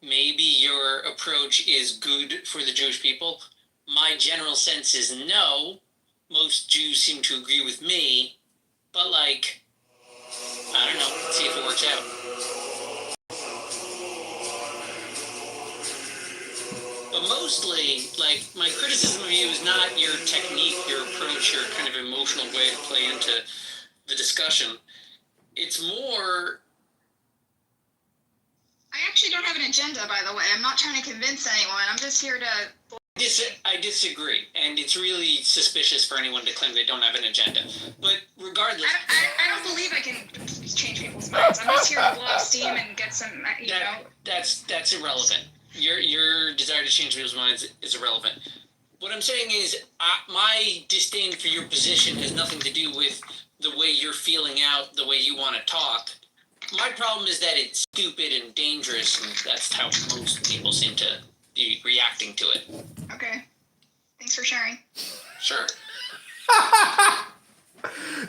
maybe your approach is good for the Jewish people. My general sense is no. Most Jews seem to agree with me, but like, I don't know. Let's see if it works out. But mostly, like, my criticism of you is not your technique, your approach, your kind of emotional way to play into the discussion. It's more. I actually don't have an agenda, by the way. I'm not trying to convince anyone. I'm just here to. I disagree, and it's really suspicious for anyone to claim they don't have an agenda. But regardless, I don't believe I can change people's minds. I'm just here to blow off steam and get some, you know. That's irrelevant. Your desire to change people's minds is irrelevant. What I'm saying is, my disdain for your position has nothing to do with the way you're feeling out, the way you want to talk. My problem is that it's stupid and dangerous, and that's how most people seem to be reacting to it. Okay. Thanks for sharing. Sure.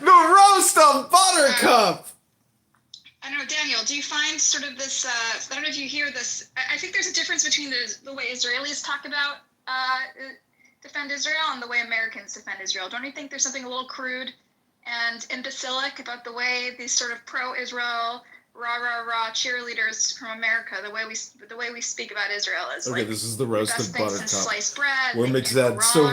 The roast of Buttercup! I don't know, Daniel, do you find sort of this, I don't know if you hear this, I think there's a difference between the way Israelis talk about defend Israel and the way Americans defend Israel. Don't you think there's something a little crude and imbecilic about the way these sort of pro-Israel, rah cheerleaders from America, the way we speak about Israel is okay, like this is the roast of Buttercup. Sliced bread. Where McZad so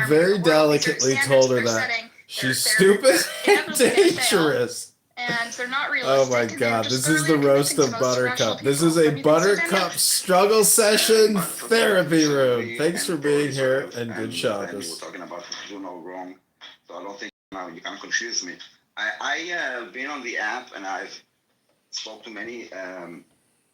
very delicately told her that she's stupid and dangerous. And they're not Oh realistic. my god, this is the roast of Buttercup. This is a Buttercup struggle session therapy room. Thanks for being here, and good Shabbos. We're talking about do no wrong, so I don't think you can confuse me. I've been on the app and I've spoke to many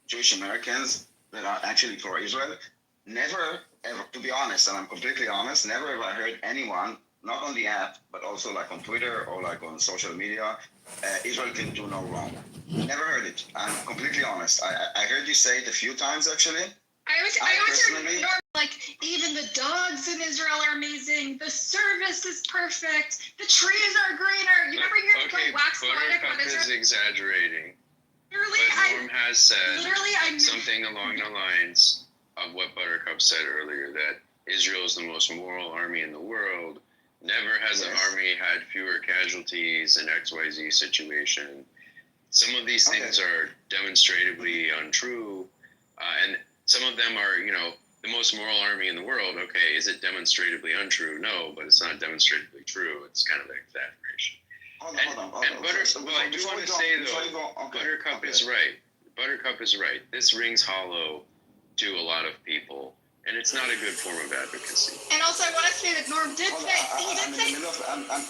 Jewish Americans that are actually for Israel. Never ever, to be honest, and I'm completely honest, never ever heard anyone, not on the app, but also like on Twitter or like on social media, Israel can do no wrong. Never heard it. I'm completely honest. I heard you say it a few times actually. I always heard like even the dogs in Israel are amazing. The service is perfect. The trees are greener. You never hear okay, like wax poetic Buttercup about Israel? is exaggerating. Literally, but Norm has said something along the lines of what Buttercup said earlier, that Israel is the most moral army in the world. Never has an army had fewer casualties in XYZ situation. Some of these things are demonstratively untrue, and some of them are, the most moral army in the world. Okay, is it demonstratively untrue? No, but it's not demonstratively true. It's kind of an exaggeration. Hold on. I just want to say, though, Buttercup is right. Buttercup is right. This rings hollow to a lot of people. And it's not a good form of advocacy. And also, I want to say that Norm did say...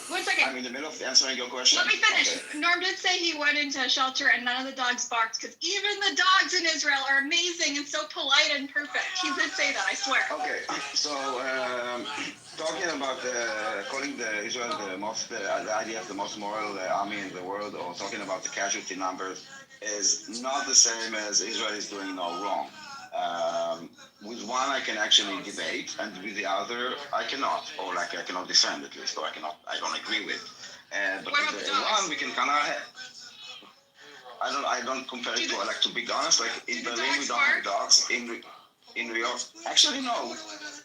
One second. I'm in the middle of answering your question. Let me finish. Okay. Norm did say he went into a shelter and none of the dogs barked, because even the dogs in Israel are amazing and so polite and perfect. He did say that, I swear. Okay, so talking about calling the Israel the idea of the most moral army in the world, or talking about the casualty numbers, is not the same as Israel is doing no wrong. With one I can actually debate, and with the other I cannot, or like I cannot defend at least, or I don't agree with. But with the one we can kind of, I don't compare it to, like, to be honest, like in Berlin we don't have dogs, in New York, actually no,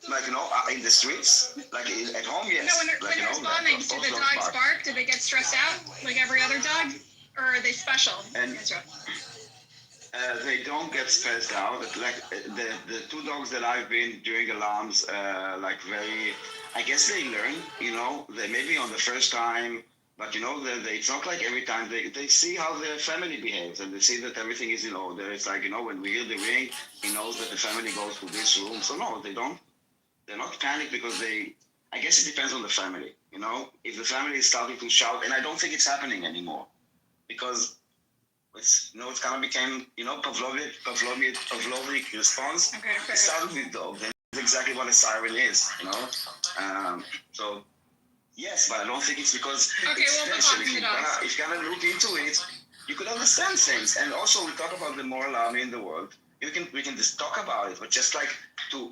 like, in the streets, like at home, yes. No, when there's bombings, do the dogs bark? Do they get stressed out like every other dog, or are they special in Israel? They don't get stressed out. Like the two dogs that I've been doing alarms, I guess they learn, they maybe on the first time, but it's not like every time they see how their family behaves, and they see that everything is in order. It's like, when we hear the ring, he knows that the family goes to this room. So no, they're not panicked, because I guess it depends on the family, if the family is starting to shout, and I don't think it's happening anymore, because it's kind of became, Pavlovic response. Okay. It started with dog. That's exactly what a siren is, So, yes, but I don't think it's because it's special. If you kind of look into it, you could understand things. And also, we talk about the moral army in the world. We can just talk about it, but just like to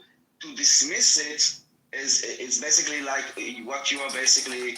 dismiss it is basically like what you are basically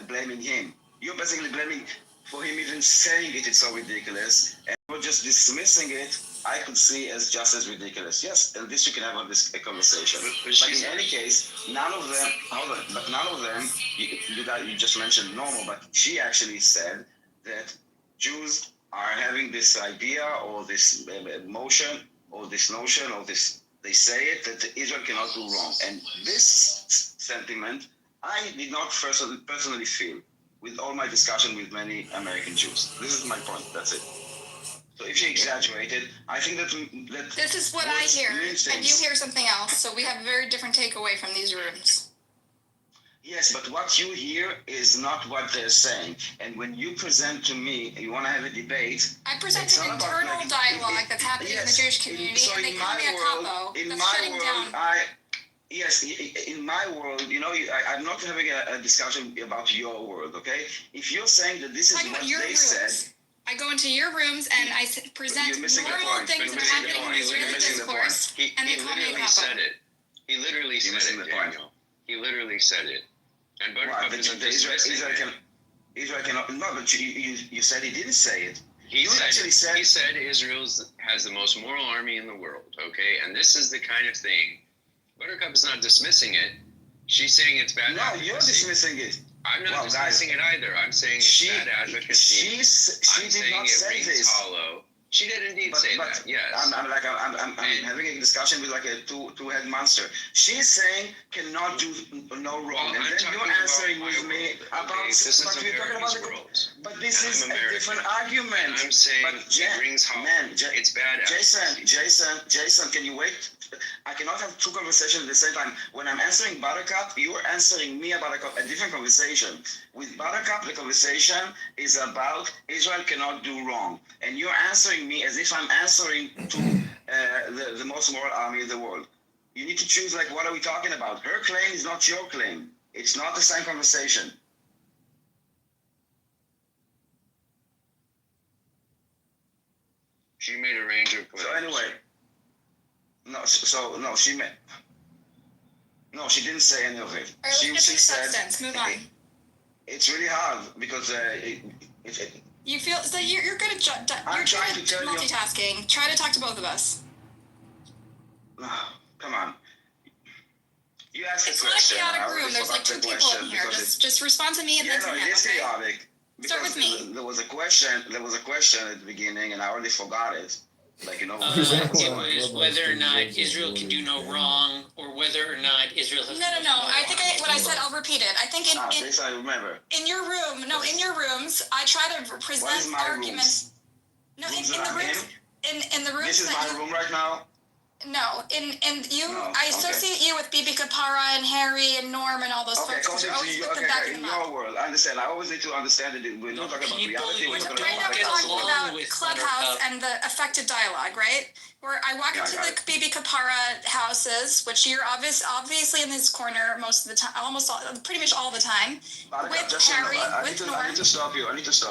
blaming him. You're basically blaming for him even saying it. It's so ridiculous, and we're just dismissing it I could see as just as ridiculous. Yes, and this you can have on this conversation. But in any case, none of them. Hold on, but none of them. You just mentioned normal, but she actually said that Jews are having this idea or this motion or this notion or this. They say it that Israel cannot do wrong, and this sentiment I did not personally feel with all my discussion with many American Jews. This is my point. That's it. So if she exaggerated, I think that This is what I hear, and you hear something else. So we have a very different takeaway from these rooms. Yes, but what you hear is not what they're saying. And when you present to me, you want to have a debate. I present an internal dialogue that's happening in the Jewish community, So and they in call my me a world, capo. in That's my shutting world, down. Yes, in my world, I'm not having a discussion about your world, okay? If you're saying that this is Talking what about your they rooms. said, I go into your rooms and I present You're missing the normal point. things You're that are missing the happening in point. Israeli You're missing the discourse, and they He call me a literally capo. said it. He literally said missing it, the point. Daniel. He literally said it. And right, Buttercup but isn't Israel dismissing it. Israel cannot. No, but you said he didn't say it. He said Israel has the most moral army in the world, okay? And this is the kind of thing, Buttercup is not dismissing it. She's saying it's bad advocacy. You're dismissing it. I'm not dismissing it either. I'm saying it's bad advocacy. She did not say this. Hollow. She did indeed say that, yes. I'm having a discussion with like a two-head monster. She's saying cannot do no wrong. Well, and then you're answering with me about this is but we're talking about world. but this And is I'm a American. different argument. And I'm saying but it rings hollow. It's bad Jason, can you wait? I cannot have two conversations at the same time. When I'm answering Buttercup, you are answering me about a different conversation. With Buttercup, the conversation is about Israel cannot do wrong. And you're answering me as if I'm answering to the most moral army in the world. You need to choose, like, what are we talking about? Her claim is not your claim. It's not the same conversation. She made a range of claims. So anyway, she didn't say any of it. All right, let's get to substance. Move on. It's really hard because you feel so you're good at you're trying good to at tell you. multitasking. Try to talk to both of us. Come on. You asked It's a not a question. chaotic room. There's like two people in here. Just respond to me and then to him. It is Okay? chaotic. Start with Because me. There was a question at the beginning, and I already forgot it. Like, it was whether or not Israel can do no wrong, or whether or not Israel has. No. I think what I said. I'll repeat it. I think this I remember. in your room. No, in your rooms, I try to present arguments. No, in the rooms. In the rooms. This is my room right now. No, and you. No, I associate you with Bibi Kapara and Harry and Norm and all those folks. Because you're always with them backing in them up. your world, I understand. I always need to understand that we're not talking about reality. We're talking Right now we're about talking about Clubhouse and the affected dialogue, right? Where I walk into the Bibi Kapara houses, which you're obviously in this corner most of the time, pretty much all the time, with Harry, with Norm. I need to stop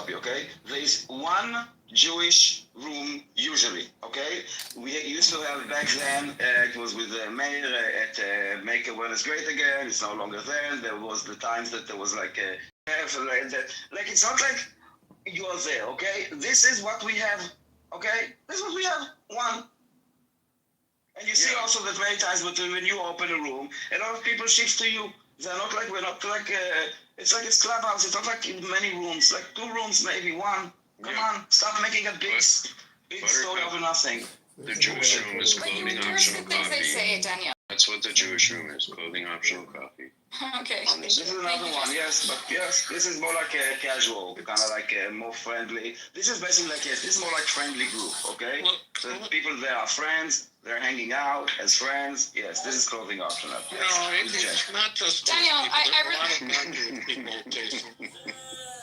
you. Okay? There is one Jewish room usually. Okay? We used to have back then. It was with the mayor at Make Awareness Great Again. It's no longer there. There was the times that there was like it's not like you are there. Okay? This is what we have. Okay? This is what we have. One. And you see also that many times when you open a room, a lot of people shift to you. We're not like, it's like it's Clubhouse. It's not like in many rooms, like 2 rooms, maybe 1. Come on, stop making a big story over nothing. The Jewish room is clothing optional things they coffee. say, Danielle. That's what the Jewish room is, clothing optional coffee. Okay. This is another one, yes, this is more like a casual, kind of like a more friendly. This is basically like, this is more like friendly group, okay? The people there are friends, they're hanging out as friends. Yes, this is clothing optional. No, it's not just Daniel,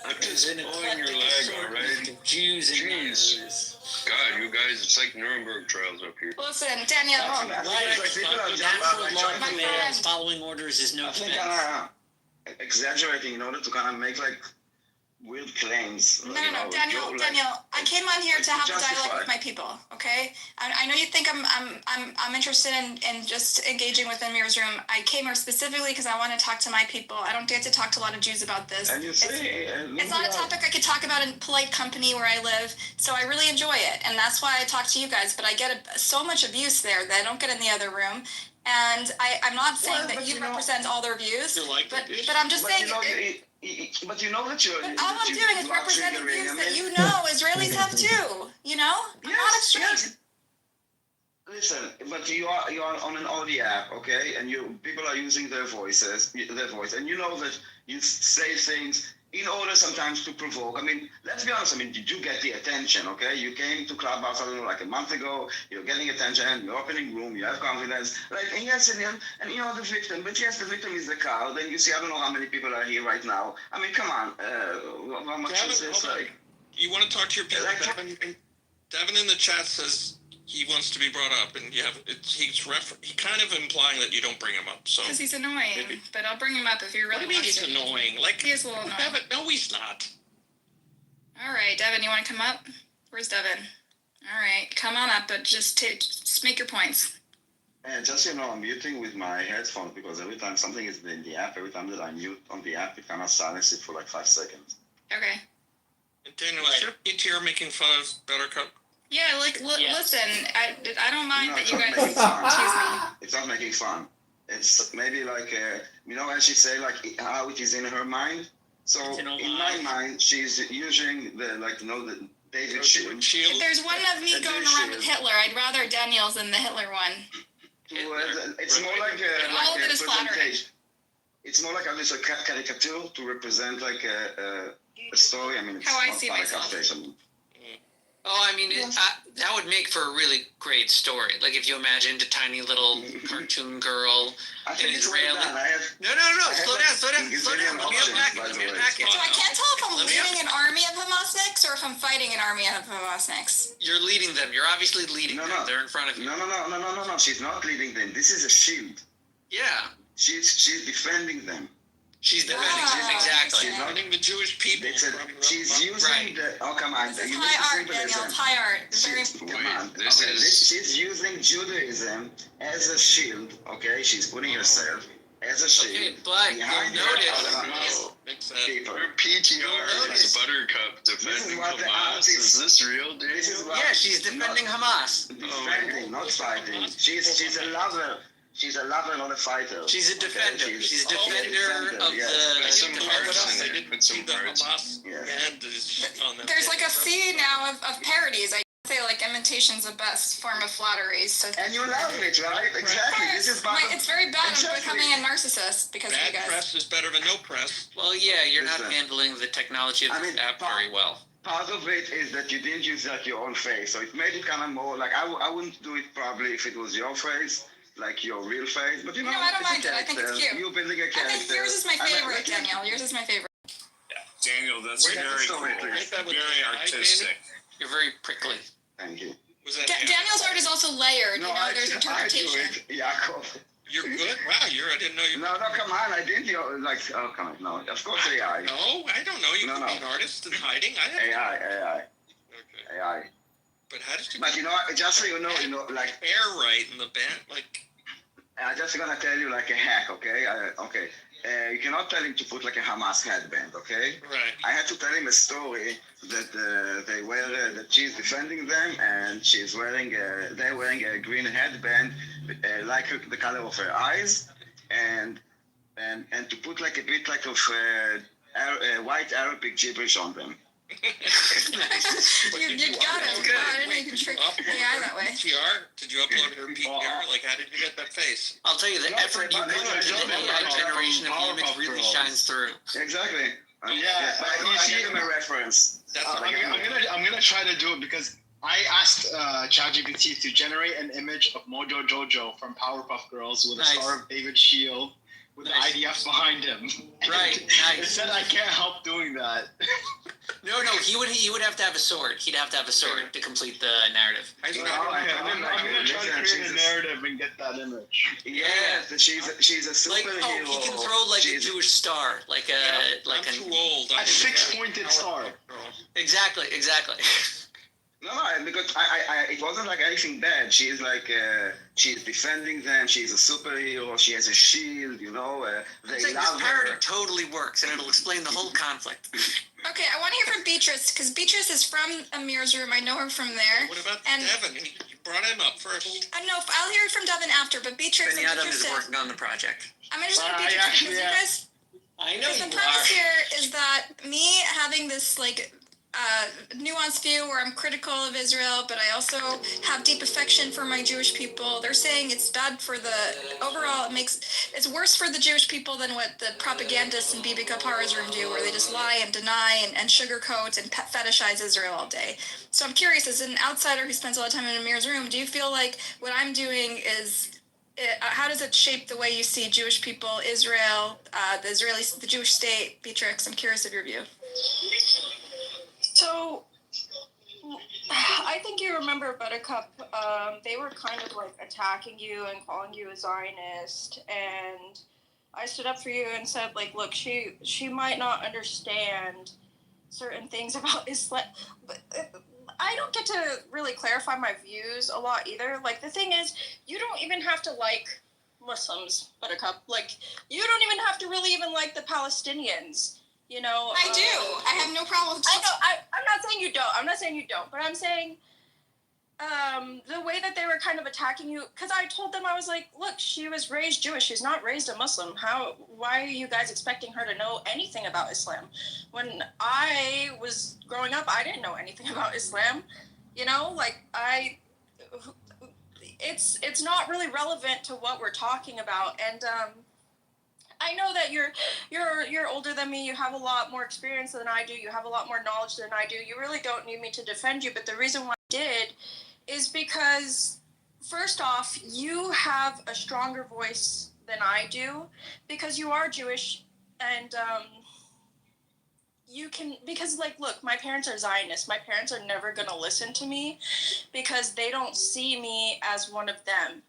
I'm just pulling your leg, all right? Jews and Jews. God, you guys, it's like Nuremberg trials up here. Listen, Danielle. Following orders is no defense. Exaggerating in order to kind of make like weird claims. No, Daniel. I came on here to have a dialogue with my people. Okay, I know you think I'm interested in just engaging with Amir's room. I came here specifically because I want to talk to my people. I don't get to talk to a lot of Jews about this. And you say, it's not a topic I could talk about in polite company where I live. So I really enjoy it, and that's why I talk to you guys. But I get so much abuse there that I don't get in the other room. And I'm not saying that you represent all their views, but I'm just saying. But you know that you're. But all I'm doing is representing views that you know Israelis have too. You know, I'm not extreme. Yes. Listen, but you are on an audio app, okay, and people are using their voice, and you know that you say things in order sometimes to provoke. I mean, let's be honest. I mean, you do get the attention, okay? You came to Clubhouse, I don't know, like a month ago. You're getting attention. You're opening room. You have confidence. Like, and yes, and you're the victim. But yes, the victim is the cow. Then you see, I don't know how many people are here right now. I mean, come on. How much is this? Like, you want to talk to your people? Devin in the chat says he wants to be brought up, and he's kind of implying that you don't bring him up. So because he's annoying, but I'll bring him up if you really want to. He's annoying. Like, he is a little annoying. Devin, no, he's not. All right, Devin, you want to come up? Where's Devin? All right, come on up, but just make your points. And just I'm muting with my headphones because every time something is in the app, every time that I mute on the app, it kind of silences it for like 5 seconds. Okay. And Daniel, is your PTR making fun of Buttercup? Yeah, listen, I don't mind that you guys excuse me. It's not making fun. It's maybe like, as she say, like how it is in her mind. So in my mind, she's using the David shield. If there's one of me going around with Hitler, I'd rather Daniel's than the Hitler one. It's more like all of it is flattering. It's more like a caricature to represent like a story. I mean, it's how I not see like myself. Oh, I mean, that would make for a really great story. Like if you imagined a tiny little cartoon girl in Israel. No. Slow down. Let me unpack it. So I can't tell if I'm leading an army of Hamasniks or if I'm fighting an army of Hamasniks. You're leading them. You're obviously leading them. They're in front of you. No. She's not leading them. This is a shield. Yeah. She's defending them. She's defending them, exactly. She's defending the Jewish people. She's using come on. This is high art, Daniel. It's high art. She's using Judaism as a shield, okay? She's putting herself as a shield. Okay, but you'll notice. Her PTR is Buttercup defending Hamas. Is this real, dude? Yeah, she's defending Hamas. Defending, not fighting. She's a lover. She's a lover, not a fighter. She's a defender. Okay? She's a defender of the. Some hearts in there. Put some hearts. There's like a sea now of parodies. I say like imitation's the best form of flattery. So and you love it, right? Exactly. This is it's very bad. I'm becoming a narcissist because of you guys. Bad press is better than no press. Well, yeah, you're not handling the technology of the app very well. Part of it is that you didn't use like your own face, so it made it kind of more like I wouldn't do it probably if it was your face. Like your real face, but no, I don't mind it. I think it's cute. You're building a character. I think yours is my favorite, Daniel. Yours is my favorite. Yeah, Daniel, that's very cool. Very artistic. You're very prickly. Thank you. Daniel's art is also layered. There's interpretation. Yaakov. You're good? Wow, I didn't know you. No, come on. I didn't. Come on. No, of course AI. No, I don't know. You could be an artist in hiding. AI. Okay. AI. But how did you? But just so you know, like air right in the band, like. I'm just gonna tell you like a hack, okay? You cannot tell him to put like a Hamas headband, okay? Right. I had to tell him a story that that she's defending them and they're wearing a green headband, like the color of her eyes, and to put like a bit like of white Arabic gibberish on them. You got it. Good. I didn't know you could trick AI that way. PTR? Did you upload your PTR? Like, how did you get that face? I'll tell you, the effort you put into the AI generation of the image really shines through. Exactly. But you see him a reference. I'm gonna try to do it because I asked ChatGPT to generate an image of Mojo Jojo from Powerpuff Girls with a Star of David shield with the IDF behind him. Right. It said I can't help doing that. No, he would have to have a sword. He'd have to have a sword to complete the narrative. I'm gonna try to create a narrative and get that image. Yes, she's a Like, superhero. oh, he can throw like a She's- Jewish star, like a like I'm a. too old. A 6-pointed star. Exactly. No, because it wasn't like anything bad. She's like, she's defending them. She's a superhero. She has a shield, you know. I They think this love her. parody totally works, and it'll explain the whole conflict. Okay, I want to hear from Beatrice because Beatrice is from Amir's room. I know her from there. What about And- Devin? You brought him up first. I don't know if I'll hear it from Devin after, but Beatrice, Benny I'm Adam is interested. working on the project. I'm interested in I Beatrice actually because you am. guys. I know The you premise are. here is that me having this like nuanced view where I'm critical of Israel, but I also have deep affection for my Jewish people. They're saying it's bad for the overall. It's worse for the Jewish people than what the propagandists in Bibi Kapara's room do, where they just lie and deny and sugarcoat and fetishize Israel all day. So I'm curious, as an outsider who spends a lot of time in Amir's room, do you feel like what I'm doing is how does it shape the way you see Jewish people, Israel, the Jewish state? Beatrix, I'm curious of your view. So, I think you remember Buttercup. They were kind of like attacking you and calling you a Zionist, and I stood up for you and said, like, look, she might not understand certain things about Islam, but I don't get to really clarify my views a lot either. Like, the thing is, you don't even have to like Muslims, Buttercup. Like, you don't even have to really even like the Palestinians. You know, I do. I have no problem with I know. I'm not saying you don't. I'm not saying you don't. But I'm saying the way that they were kind of attacking you, because I told them, I was like, look, she was raised Jewish. She's not raised a Muslim. Why are you guys expecting her to know anything about Islam? When I was growing up, I didn't know anything about Islam. You know, like it's not really relevant to what we're talking about. And I know that you're older than me. You have a lot more experience than I do. You have a lot more knowledge than I do. You really don't need me to defend you. But the reason why I did is because, first off, you have a stronger voice than I do because you are Jewish, and you can, because, like, look, my parents are Zionists. My parents are never going to listen to me because they don't see me as one of them.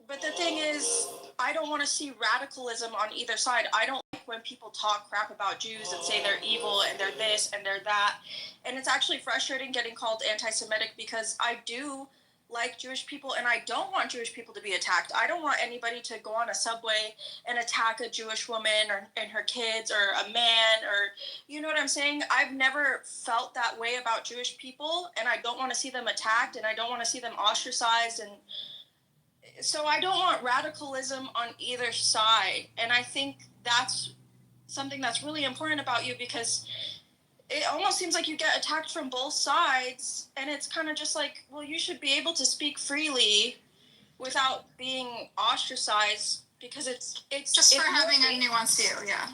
But the thing is, I don't want to see radicalism on either side. I don't like when people talk crap about Jews and say they're evil and they're this and they're that. And it's actually frustrating getting called anti-Semitic because I do like Jewish people and I don't want Jewish people to be attacked. I don't want anybody to go on a subway and attack a Jewish woman and her kids or a man, or, you know what I'm saying? I've never felt that way about Jewish people, and I don't want to see them attacked, and I don't want to see them ostracized. And so I don't want radicalism on either side. And I think that's something that's really important about you, because it almost seems like you get attacked from both sides, and it's kind of just like, well, you should be able to speak freely without being ostracized, because it's just for it's having more a nuanced view. Yeah.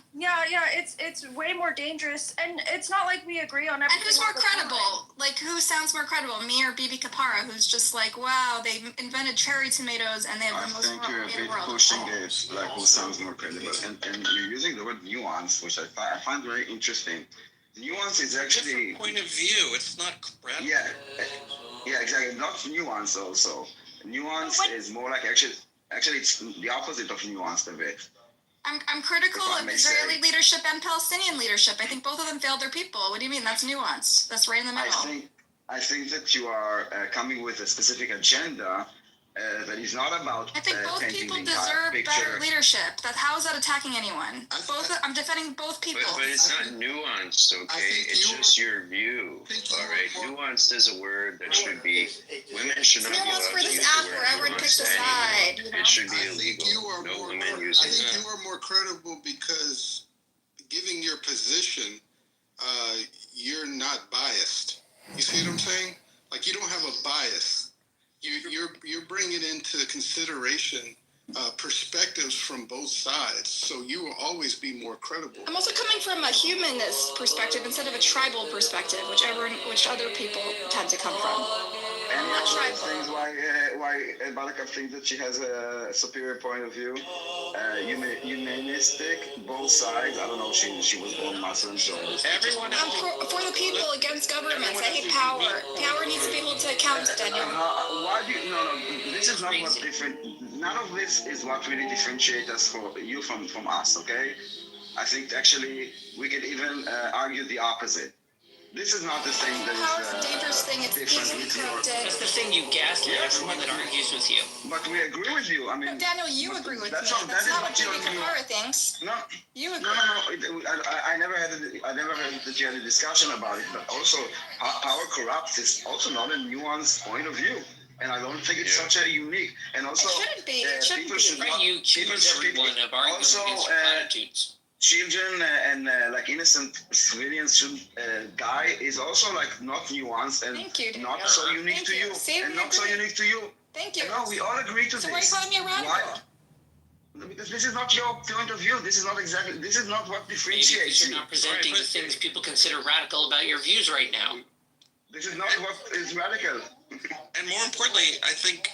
it's way more dangerous, and it's not like we agree on everything. And who's more all the time. credible? Like, who sounds more credible, me or Bibi Kapara, who's just like, wow, they invented cherry tomatoes and they have I the most think you're a in the bit world. pushing it, like who sounds more credible. And you're using the word nuance, which I find very interesting. Nuance is actually... Different point of view. It's not credible. Yeah, exactly. Not nuance also. Nuance is more like actually it's the opposite of nuanced a bit. I'm critical If I of may Israeli say. leadership and Palestinian leadership. I think both of them failed their people. What do you mean? That's nuance. That's right in the middle. I think that you are coming with a specific agenda that is not about I think both painting people the entire deserve picture. better leadership. How is that attacking anyone? I'm defending both people. But it's not nuanced, okay? It's just your view, all right? Nuanced is a word that should be, women should not be allowed for to this use app the where word everyone picks a nuanced side. anymore. You know? It should be I think illegal. you are No more women credible. use I it. think you are more credible because, given your position, you're not biased. You see what I'm saying? Like, you don't have a bias. You're bringing into consideration perspectives from both sides, so you will always be more credible. I'm also coming from a humanist perspective instead of a tribal perspective, which other people tend to come from. And Not one of tribal. the things why Buttercup thinks that she has a superior point of view, humanistic, both sides. I don't know. She was born Muslim, so Everyone I'm for the people against governments. I hate power. Power needs to be able to account, Daniel. why do you, no, this is not what different. None of this is what really differentiates us for you from us. Okay, I think actually we could even argue the opposite. This is not the thing that Power is a dangerous thing. It's different easily with your. corrupted. That's the thing, you gaslight everyone that argues with you. But we agree with you. I mean, Daniel, you agree with me. that's That's not what your Jimmy view. Kitover thinks. No, You agree. no. I never heard that you had a discussion about it. But also, power corrupts is also not a nuanced point of view, and I don't think it's such a unique. And also, It shouldn't be. It shouldn't people be. should not. You accuse everyone of arguing also, against your platitudes. Children and like innocent civilians should die is also like not nuanced and Thank you, not Daniel. so unique Thank to you. you, See, and we not so agree. unique to you. Thank you. No, we all agree to So this. why are you calling me a radical? Why? Because this is not your point of view. This is not what Maybe differentiates because you're you. not presenting the things people consider radical about your views right now. This is not what is radical. And more importantly, I think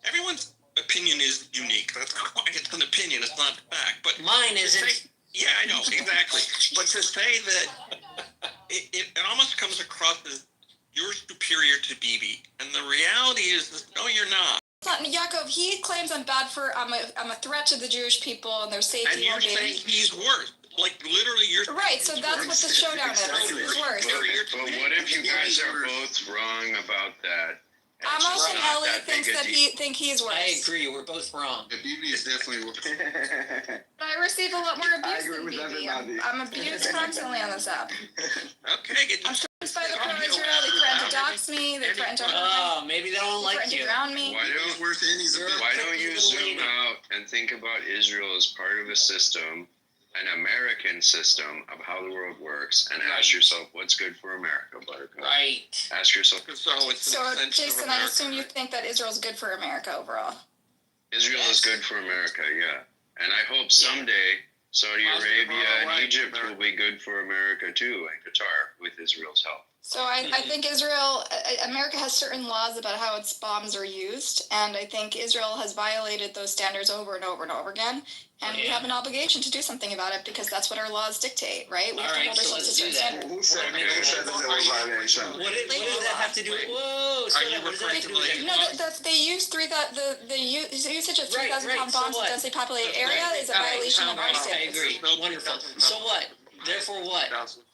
everyone's opinion is unique. That's why it's an opinion. It's not a fact. But Mine isn't. yeah, I know exactly. But to say that it almost comes across as you're superior to Bibi, and the reality is no, you're not. It's not Yaakov. He claims I'm bad for. I'm a threat to the Jewish people and their And safety. you're saying he's worse. Like literally, you're Right. So that's what the showdown Exactly. is. Who's worse? But what if you guys are both wrong about that? And I'm it's just also not Ellie that big thinks a that deal? he's worse. I agree, we're both wrong. The BB is definitely worse. But I receive a lot more I abuse agree than with BB. everybody. I'm abused constantly on this app. okay. I'm threatened by the pro-Israel. They threaten to dox me. They threaten to Oh, maybe they don't like threaten to you. drown me. Why don't you zoom out and think about Israel as part of a system, an American system of how the world works, and ask yourself what's good for America, Buttercup. Right. Ask yourself. So it's an So, extension of Jason, I America, assume you right? think that Israel's good for America overall. Israel is good for America, yeah. And I hope someday Saudi Arabia and Egypt will be good for America too, and Qatar with Israel's help. So I think America has certain laws about how its bombs are used, and I think Israel has violated those standards over and over and over again, and we have an obligation to do something about it because that's what our laws dictate, right? We have to hold ourselves to certain standards. Who said that there was violation? What does that have to do? Whoa! So what does that have to do with No, they use the usage of 3,000 Right, pound so bombs in what? densely populated area is a violation of our I standards. agree. Wonderful. So what? Therefore what?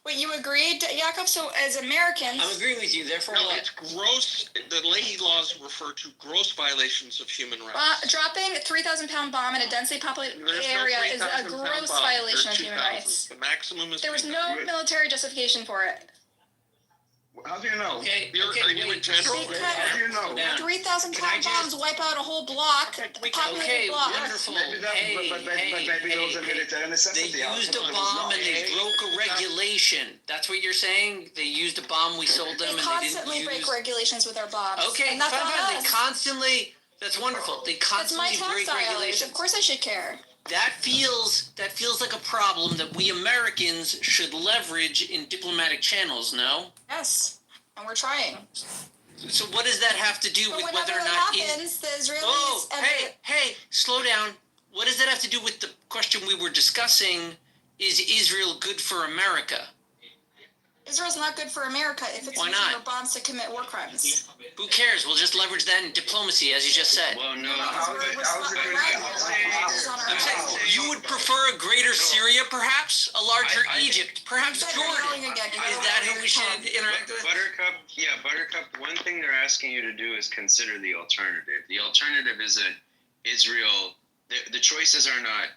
Wait, you agreed, Yaakov? So as Americans, I'm agreeing with you. Therefore No, what? it's gross. The Leahy laws refer to gross violations of human rights. dropping a 3,000 pound bomb in a densely populated There's no area is a 3,000 pound gross bomb. violation of There's human 2,000. rights. The maximum is. There was 3,000. no military justification for it. How do you know? Okay, Are you in wait. general? Because- How do you know? Slow down. 3,000 Can I pound bombs just- wipe out a whole block, a populated Okay, block. wonderful. Maybe that, Hey, but maybe those are military They necessity. used a It was bomb not. and they broke a regulation. That's what you're saying? They used a bomb, we sold them, They and they constantly didn't break use... regulations with our bombs. Okay, and that's fine. on They us. constantly... That's wonderful. They That's my constantly tax break dollars. regulations. Of course I should care. That feels like a problem that we Americans should leverage in diplomatic channels, no? Yes, and we're trying. So what does that have to do But with whenever whether or that not... happens, the Israelis Oh, and hey, slow down. What does that have to do with the question we were discussing? Is Israel good for America? Israel's not good for America if it's Why using not? our bombs to commit war crimes. Who cares? We'll just leverage that in diplomacy, as you just said. Well, no. How is it I'm saying you would prefer a greater Syria, perhaps? A larger I- Egypt? Perhaps Jordan? Is that who we should interact with? Buttercup, one thing they're asking you to do is consider the alternative. The alternative isn't Israel. The choices are not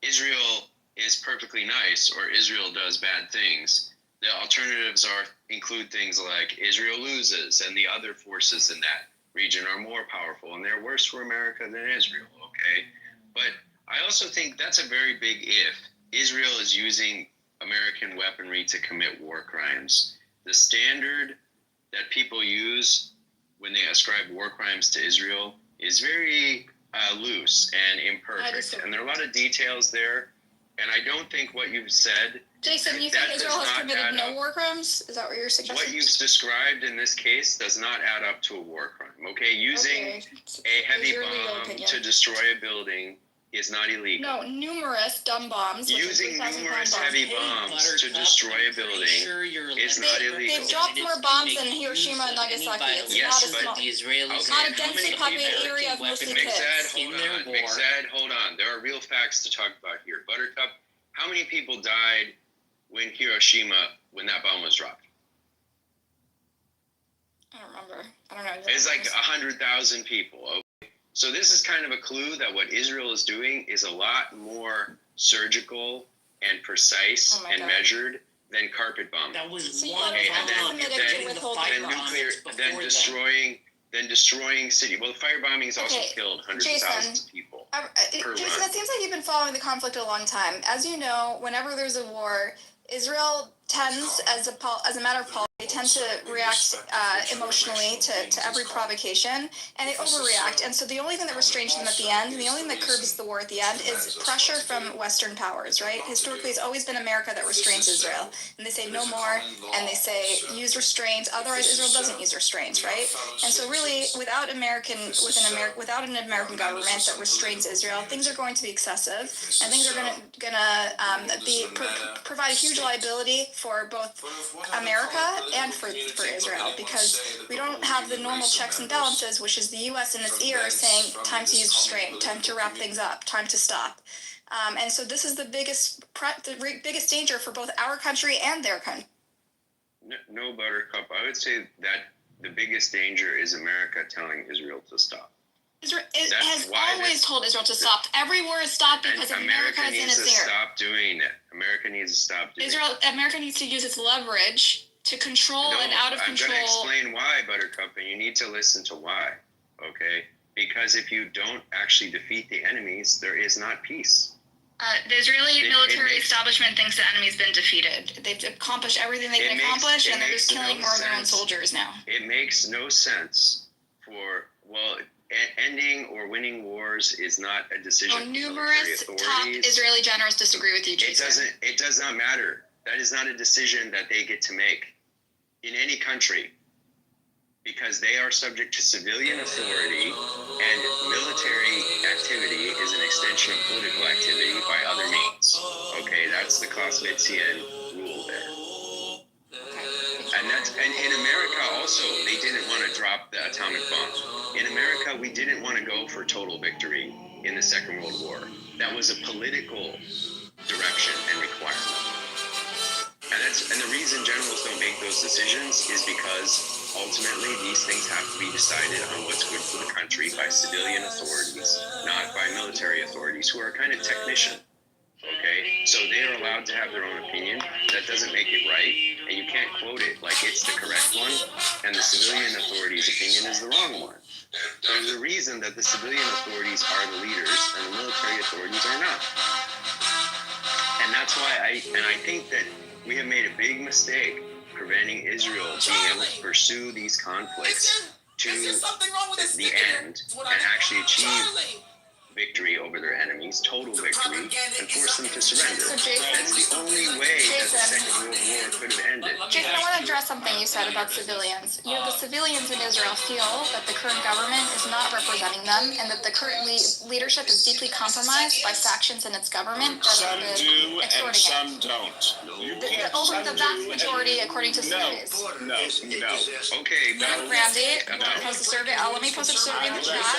Israel is perfectly nice or Israel does bad things. The alternatives include things like Israel loses and the other forces in that region are more powerful and they're worse for America than Israel, okay? But I also think that's a very big if. Israel is using American weaponry to commit war crimes. The standard that people use when they ascribe war crimes to Israel is very loose and imperfect, and there are a lot of details there. And I don't think what you've said. Jason, you think Israel has committed no war crimes? Is that what you're suggesting? What you've described in this case does not add up to a war crime. Okay, using a heavy bomb to destroy a building is not illegal. No, numerous dumb bombs. Using numerous heavy bombs to destroy a building is not illegal. They've dropped more bombs in Hiroshima and Nagasaki. It's not a small. The Israelis Not a densely populated area of mostly kids. Mixed, hold on. There are real facts to talk about here. Buttercup, how many people died when that bomb was dropped? I don't remember. I don't know. It's like 100,000 people. Okay? So this is kind of a clue that what Israel is doing is a lot more surgical and precise and measured than carpet bombing. That was one then destroying city. Well, the firebombings also killed hundreds of thousands of people. Jason, it seems like you've been following the conflict a long time. As you know, whenever there's a war, Israel tends, as a matter of policy, tends to react emotionally to every provocation, and they overreact. And so the only thing that restrains them at the end, and the only thing that curbs the war at the end, is pressure from Western powers, right? Historically, it's always been America that restrains Israel. And they say no more, and they say use restraints, otherwise Israel doesn't use restraints, right? And so really, without an American government that restrains Israel, things are going to be excessive, and things are provide a huge liability for both America and for Israel, because we don't have the normal checks and balances, which is the U.S. in its ear saying time to use restraint, time to wrap things up, time to stop. And so this is the biggest danger for both our country and their country. No, Buttercup. I would say that the biggest danger is America telling Israel to stop. Israel has always told Israel to stop. Every war is stopped because America is in its ear. America needs to stop doing it. America needs to use its leverage to control and out of control. I'm going to explain why, Buttercup, and you need to listen to why, okay? Because if you don't actually defeat the enemies, there is not peace. The Israeli military establishment thinks the enemy's been defeated. They've accomplished everything they can accomplish, and they're just killing more of their own soldiers now. It makes no sense ending or winning wars is not a decision of numerous top Israeli generals disagree with you, Jason. It does not matter. That is not a decision that they get to make in any country, because they are subject to civilian authority, and military activity is an extension of political activity by other means. Okay, that's the Clausewitzian rule there. And in America also, they didn't want to drop the atomic bomb. In America, we didn't want to go for total victory in the Second World War. That was a political direction and requirement. And the reason generals don't make those decisions is because ultimately these things have to be decided on what's good for the country by civilian authorities, not by military authorities who are kind of technician. Okay, so they are allowed to have their own opinion. That doesn't make it right, and you can't quote it like it's the correct one, and the civilian authority's opinion is the wrong one. There's a reason that the civilian authorities are the leaders, and the military authorities are not. And that's why I think that we have made a big mistake preventing Israel being able to pursue these conflicts to the end and actually achieve victory over their enemies, total victory, and force them to surrender. That's the only way that the Second World War could have ended. Jason, I want to address something you said about civilians. The civilians in Israel feel that the current government is not representing them, and that the current leadership is deeply compromised by factions in its government that some do and some don't. The vast majority, according to surveys. No. Okay, Randy, post a survey. Let me post a survey in the chat.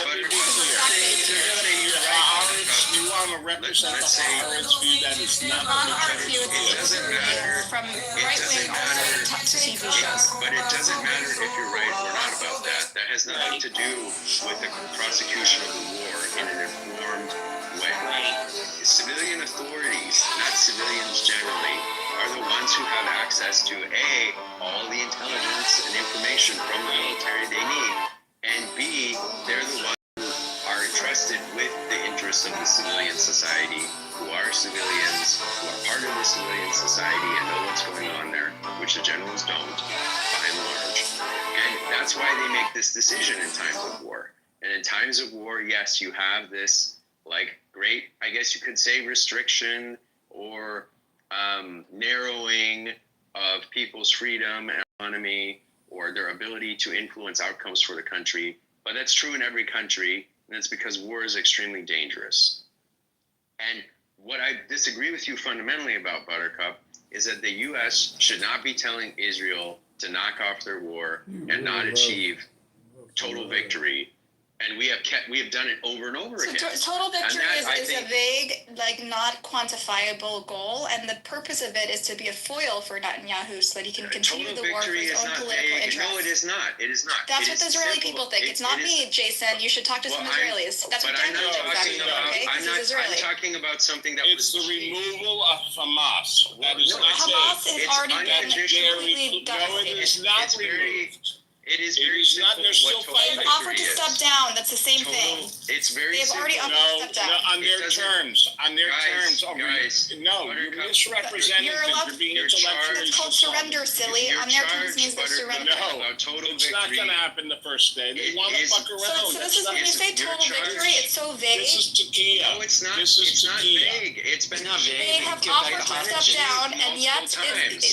You want to represent the Harrods view that is not it doesn't matter from right-wing to TV shows. But it doesn't matter if you're right or not about that. That has nothing to do with the prosecution of the war in an informed way. Civilian authorities, not civilians generally, are the ones who have access to all the intelligence and information from the military they need, and B, they're the ones are entrusted with the interests of the civilian society, who are civilians, who are part of the civilian society and know what's going on there, which the generals don't, by and large. And that's why they make this decision in times of war. And in times of war, yes, you have this like great, I guess you could say, restriction or narrowing of people's freedom and autonomy or their ability to influence outcomes for the country. But that's true in every country, and it's because war is extremely dangerous. And what I disagree with you fundamentally about, Buttercup, is that the U.S. should not be telling Israel to knock off their war and not achieve total victory. And we have done it over and over again. Total victory that, is a vague, like not quantifiable goal, and the purpose of it is to be a foil for Netanyahu so that he can continue the war for his own political interests. No, it is not. It is not. That's what the Israeli people think. It's not me, Jason. You should talk to some Israelis. That's what Daniel thinks, okay? Because he's Israeli. I'm talking about something that it's the removal of Hamas. That is Hamas has already been completely done. No, it is not removed. It is very simple. They're still fighting. They've offered to step down. That's the same thing. It's very They've already offered to step down. On their terms. On their terms. Guys, no, you're misrepresenting. You're being intellectually. It's called surrender, silly. On their terms means they surrender. No, it's not going to happen the first day. They want to fuck around. So this is when you say total victory, it's so vague. This is tequila. No, it's not. It's not vague. It's been not vague. They have offered to step down, and yet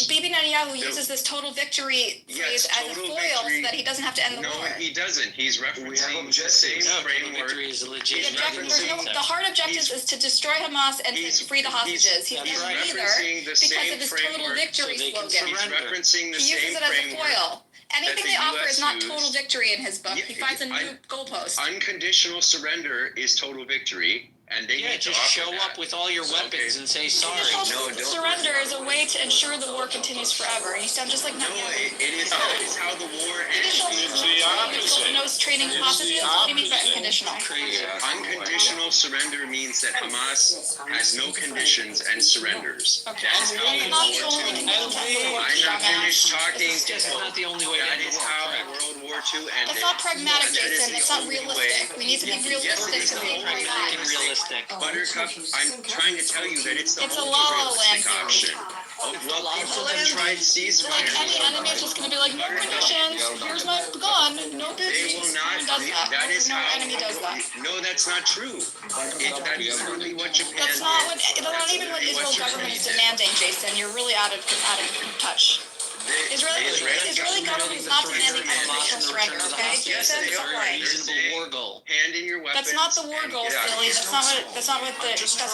Bibi Netanyahu uses this total victory phrase as a foil so that he doesn't have to end the war. No, he doesn't. He's referencing the same framework. The hard objective is to destroy Hamas and to free the hostages. He's neither because of his total victory slogan. He's referencing the he uses it as a foil. Anything they offer is not total victory in his book. He finds a new goalpost. Unconditional surrender is total victory. And they need to just show up with all your weapons and say sorry. Surrender is a way to ensure the war continues forever. You sound just like Netanyahu. It is how the war ends. It's the opposite. No training hostages. What do you mean by unconditional? Unconditional surrender means that Hamas has no conditions and surrenders. Okay. That's how the war I'm not finished talking. That's not the only way. That is how World War II ended. That's not pragmatic, Jason. It's not realistic. We need to be realistic to be realistic. Buttercup, I'm trying to tell you that it's the La La Land option. Well, people have tried ceasefire. Like any enemy is just going to be like, no conditions, here's my gun, no business. They will not. That is no enemy does that. No, that's not true. That's only what Japan That's not even what Israel government is demanding, Jason. You're really out of touch. Israeli government is not demanding unconditional surrender, okay? Jason, hand in your weapons. That's not the war goal, silly. That's not what the Israeli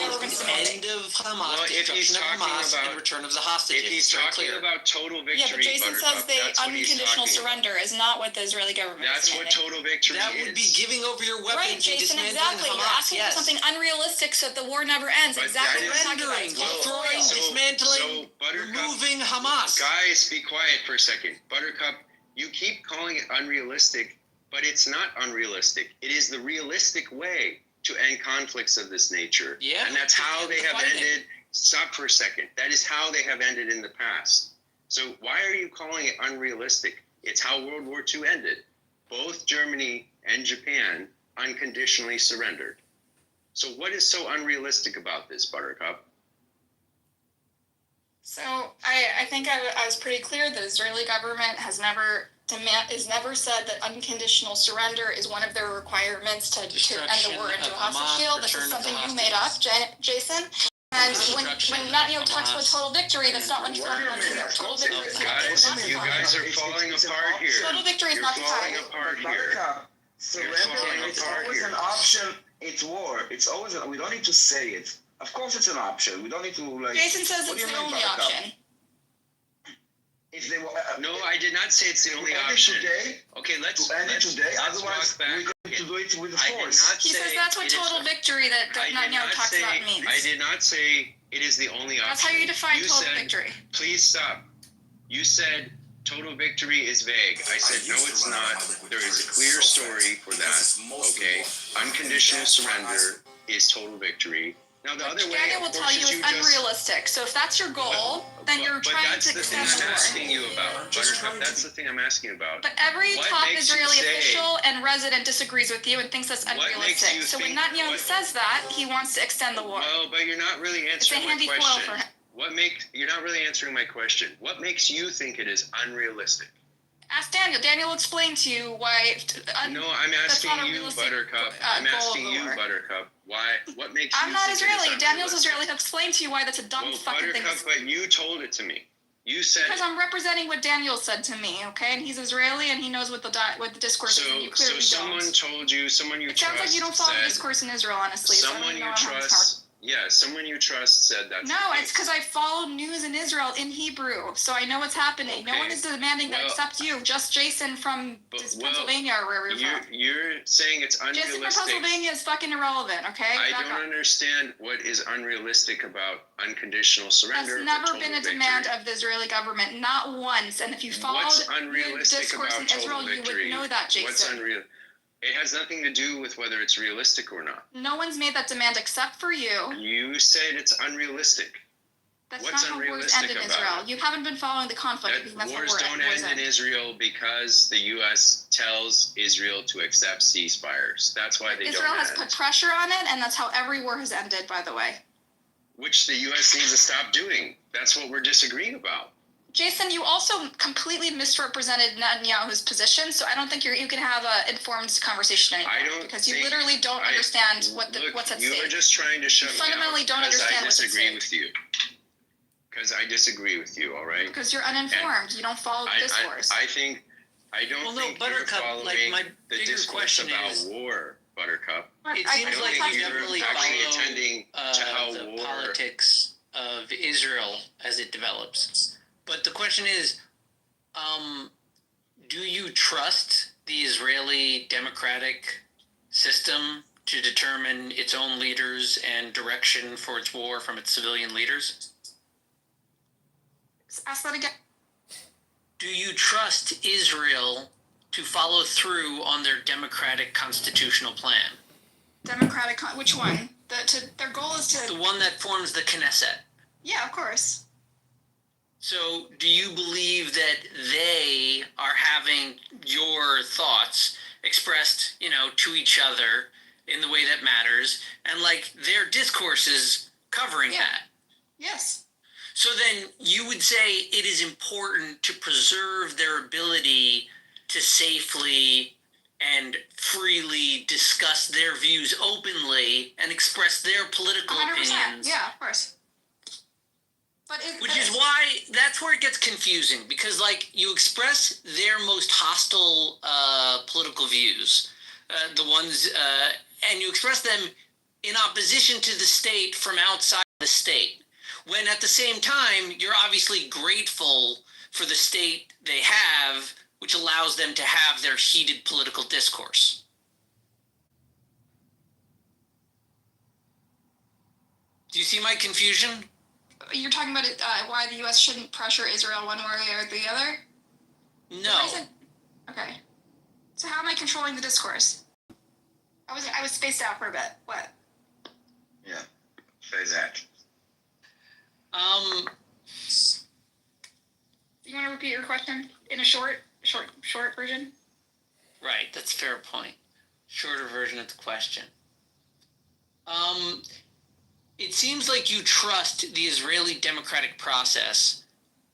government is demanding. End of Hamas, destruction of Hamas, and return of the hostages. If he's talking about total victory, yeah, but Jason says the unconditional surrender is not what the Israeli government is demanding. That's what total victory is. That would be giving over your weapons. Right, Jason, exactly. You're asking for something unrealistic so that the war never ends. Exactly what we're talking about. Destroying, dismantling, removing Hamas. Guys, be quiet for a second. Buttercup, you keep calling it unrealistic, but it's not unrealistic. It is the realistic way to end conflicts of this nature. Yeah. And that's how they have ended. Stop for a second. That is how they have ended in the past. So why are you calling it unrealistic? It's how World War II ended. Both Germany and Japan unconditionally surrendered. So what is so unrealistic about this, Buttercup? So I think I was pretty clear. The Israeli government has never said that unconditional surrender is one of their requirements to end the war into a hostage deal. This is something you made up, Jason. And when Netanyahu talks about total victory, that's not what he's talking about. Total victory is not you guys are falling apart here. Total victory is not the falling apart here. Surrender is always an option. It's war. It's always. We don't need to say it. Of course, it's an option. We don't need to like. Jason says it's the only option. If they no, I did not say it's the only option. Today, okay, let's end it today. Otherwise, we're going to do it with the force. He says that's what total victory that Netanyahu talks about means. I did not say it is the only option. That's how you define total victory. Please stop. You said total victory is vague. I said no, it's not. There is a clear story for that. Okay, unconditional surrender is total victory. Now the other way, Daniel will tell you is unrealistic. So if that's your goal, then you're trying to extend the war. That's the thing I'm asking you about. Buttercup, that's the thing I'm asking about. But every top Israeli official and resident disagrees with you and thinks that's unrealistic. So when Netanyahu says that, he wants to extend the war. Well, but you're not really answering my question. It's a handy foil for him. You're not really answering my question. What makes you think it is unrealistic? Ask Daniel. Daniel will explain to you why. No, I'm asking you, Buttercup. I'm asking you, Buttercup. Why? What makes you? I'm not Israeli. Daniel's Israeli. He'll explain to you why that's a dumb fucking thing. Buttercup, but you told it to me. You said because I'm representing what Daniel said to me, okay? And he's Israeli, and he knows what the discourse is. And you clearly don't. Someone told you, someone you trust. It sounds like you don't follow the discourse in Israel, honestly. Someone you trust. Yeah, someone you trust said that. No, it's because I follow news in Israel in Hebrew, so I know what's happening. Okay. No one is demanding that except you, just Jason from Pennsylvania or wherever you're from. You're saying it's unrealistic. Jason from Pennsylvania is fucking irrelevant, okay? I don't understand what is unrealistic about unconditional surrender. That's never been a demand of the Israeli government, not once. And if you followed the discourse in Israel, you would know that, Jason. What's unreal? It has nothing to do with whether it's realistic or not. No one's made that demand except for you. You said it's unrealistic. That's not how wars end in Israel. You haven't been following the conflict. Wars don't end in Israel because the U.S. tells Israel to accept ceasefires. That's why they don't end. Israel has put pressure on it, and that's how every war has ended, by the way. Which the U.S. needs to stop doing. That's what we're disagreeing about. Jason, you also completely misrepresented Netanyahu's position, so I don't think you can have an informed conversation anymore. Because you literally don't understand what's at stake. You are just trying to shut me down. Fundamentally don't understand what's at stake. I disagree with you. Because I disagree with you, all right? Because you're uninformed. You don't follow the discourse. I don't think you're following the discourse about war, Buttercup. It seems like you definitely follow the politics of Israel as it develops. But the question is, do you trust the Israeli democratic system to determine its own leaders and direction for its war from its civilian leaders? Ask that again. Do you trust Israel to follow through on their democratic constitutional plan? Democratic, which one? Their goal is to... The one that forms the Knesset. Yeah, of course. So do you believe that they are having your thoughts expressed, to each other in the way that matters, and their discourses covering that? Yes. So then you would say it is important to preserve their ability to safely and freely discuss their views openly and express their political 100%. opinions. Yeah, of course. Which is why that's where it gets confusing, because you express their most hostile political views, the ones, and you express them in opposition to the state from outside the state, when at the same time you're obviously grateful for the state they have, which allows them to have their heated political discourse. Do you see my confusion? You're talking about why the U.S. shouldn't pressure Israel one way or the other? No. Okay. So how am I controlling the discourse? I was spaced out for a bit. What? Yeah. Say that. You want to repeat your question in a short version? Right. That's a fair point. Shorter version of the question. It seems like you trust the Israeli democratic process,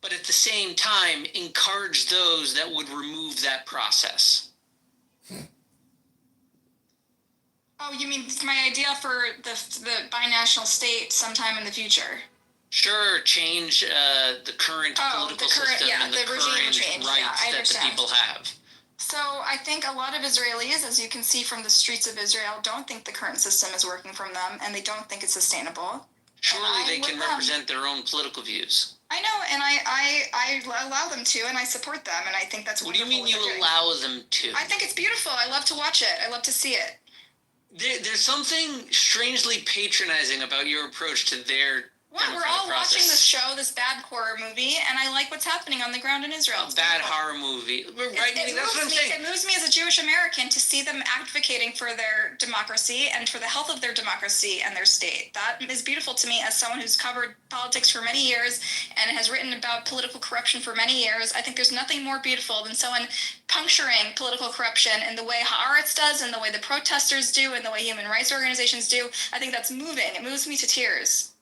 but at the same time encourage those that would remove that process. Oh, you mean my idea for the binational state sometime in the future? Sure, change the current political system and the current rights that the people have. So I think a lot of Israelis, as you can see from the streets of Israel, don't think the current system is working from them, and they don't think it's sustainable. Surely they can represent their own political views. I know, and I allow them to, and I support them, and I think that's wonderful. What do you mean you allow them to? I think it's beautiful. I love to watch it. I love to see it. There's something strangely patronizing about your approach to their What? We're all watching this show, this bad horror movie, and I like what's happening on the ground in Israel. It's bad horror movie. Right? That's what I'm saying. It moves me as a Jewish American to see them advocating for their democracy and for the health of their democracy and their state. That is beautiful to me as someone who's covered politics for many years and has written about political corruption for many years. I think there's nothing more beautiful than someone puncturing political corruption in the way Haaretz does, and the way the protesters do, and the way human rights organizations do. I think that's moving. It moves me to tears.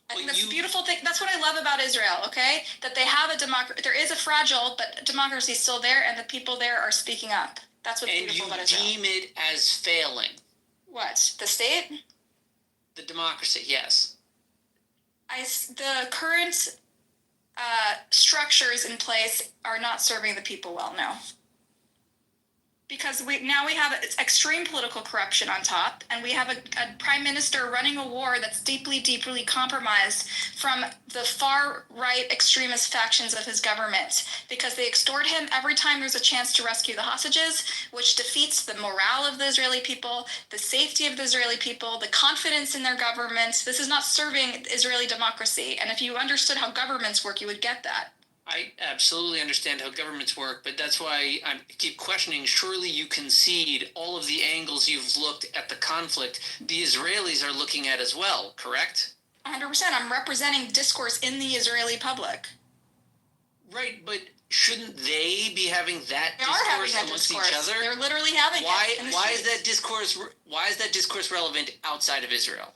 I think that's a beautiful thing. That's what I love about Israel, okay? That they have a democracy. There is a fragile, but democracy is still there, and the people there are speaking up. That's what's beautiful about Israel. And you deem it as failing? What? The state? The democracy, yes. The current structures in place are not serving the people well, no. Because we have extreme political corruption on top, and we have a prime minister running a war that's deeply, deeply compromised from the far-right extremist factions of his government, because they extort him every time there's a chance to rescue the hostages, which defeats the morale of the Israeli people, the safety of the Israeli people, the confidence in their government. This is not serving Israeli democracy, and if you understood how governments work, you would get that. I absolutely understand how governments work, but that's why I keep questioning. Surely you concede all of the angles you've looked at the conflict, the Israelis are looking at as well, correct? 100%. I'm representing discourse in the Israeli public. Right, but shouldn't they be having that they discourse are having that amongst discourse. each other? They're literally having it. Why is that discourse relevant outside of Israel?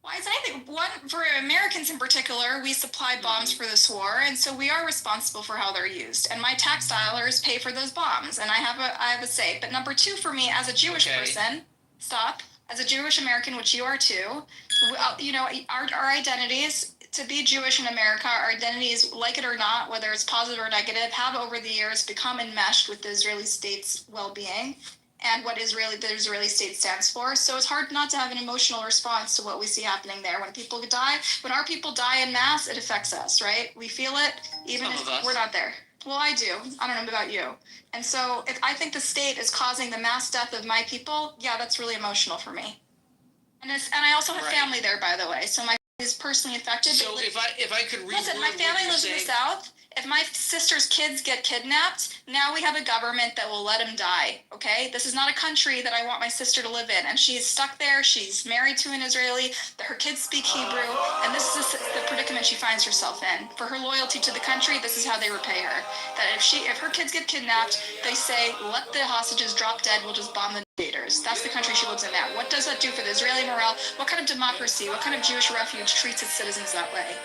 Why is anything? One, for Americans in particular, we supply bombs for this war, and so we are responsible for how they're used. And my tax dollars pay for those bombs, and I have a say. But number two, for me, as a Jewish person, as a Jewish American, which you are too, our identities, to be Jewish in America, our identities, like it or not, whether it's positive or negative, have over the years become enmeshed with the Israeli state's well-being and what the Israeli state stands for. So it's hard not to have an emotional response to what we see happening there. When people die, when our people die en masse, it affects us, right? We feel it, even if we're not there. Well, I do. I don't know about you. And so if I think the state is causing the mass death of my people, yeah, that's really emotional for me. And I also have family there, by the way. So my family is personally affected. So if I could listen, my family lives in the South. If my sister's kids get kidnapped, now we have a government that will let them die, okay? This is not a country that I want my sister to live in. And she's stuck there. She's married to an Israeli. Her kids speak Hebrew. And this is the predicament she finds herself in. For her loyalty to the country, this is how they repay her. That if her kids get kidnapped, they say, let the hostages drop dead. We'll just bomb the invaders. That's the country she lives in now. What does that do for the Israeli morale? What kind of democracy, what kind of Jewish refuge treats its citizens that way?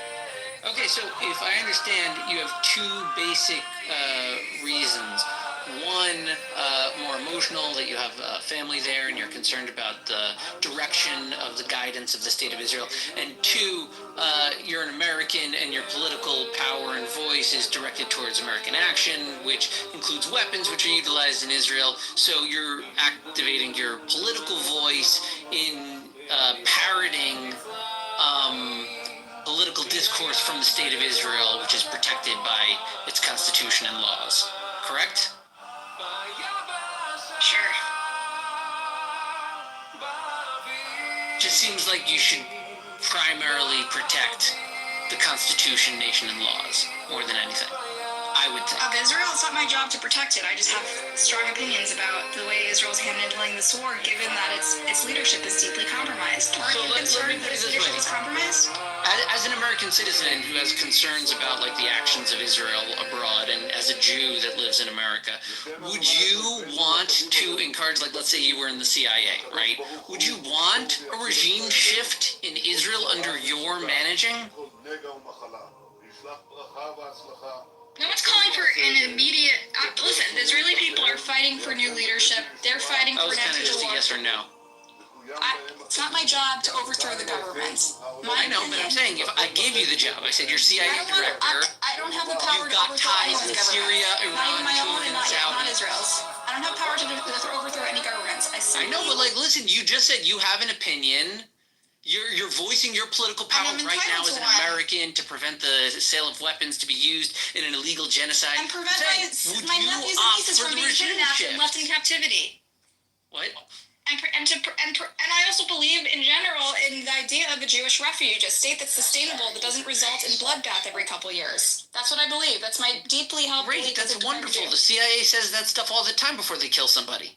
Okay, so if I understand, you have two basic reasons. One, more emotional, that you have family there and you're concerned about the direction of the guidance of the state of Israel. And two, you're an American and your political power and voice is directed towards American action, which includes weapons which are utilized in Israel. So you're activating your political voice in parroting political discourse from the state of Israel, which is protected by its constitution and laws. Correct? Sure. Just seems like you should primarily protect the constitution, nation, and laws more than anything, I would think. Of Israel, it's not my job to protect it. I just have strong opinions about the way Israel's handling this war, given that its leadership is deeply compromised. Are you concerned that its leadership is compromised? As an American citizen who has concerns about like the actions of Israel abroad, and as a Jew that lives in America, would you want to encourage, like, let's say you were in the CIA, right? Would you want a regime shift in Israel under your managing? No one's calling for an immediate. Listen, the Israeli people are fighting for new leadership. They're fighting for an end to the war. Yes or no? It's not my job to overthrow the government. I know, but I'm saying if I gave you the job, I said you're CIA director. I don't have the power to overthrow anyone's government. Syria, Iran, not even my own, and not Saudi. Israel's. I don't have power to overthrow any governments. I know, but like, listen, you just said you have an opinion. You're voicing your political power right now as an American to prevent the sale of weapons to be used in an illegal genocide. And prevent my nephews and nieces from being kidnapped and left in captivity. What? And I also believe in general in the idea of a Jewish refuge, a state that's sustainable, that doesn't result in bloodbath every couple years. That's what I believe. That's my deeply held belief. That's wonderful. The CIA says that stuff all the time before they kill somebody.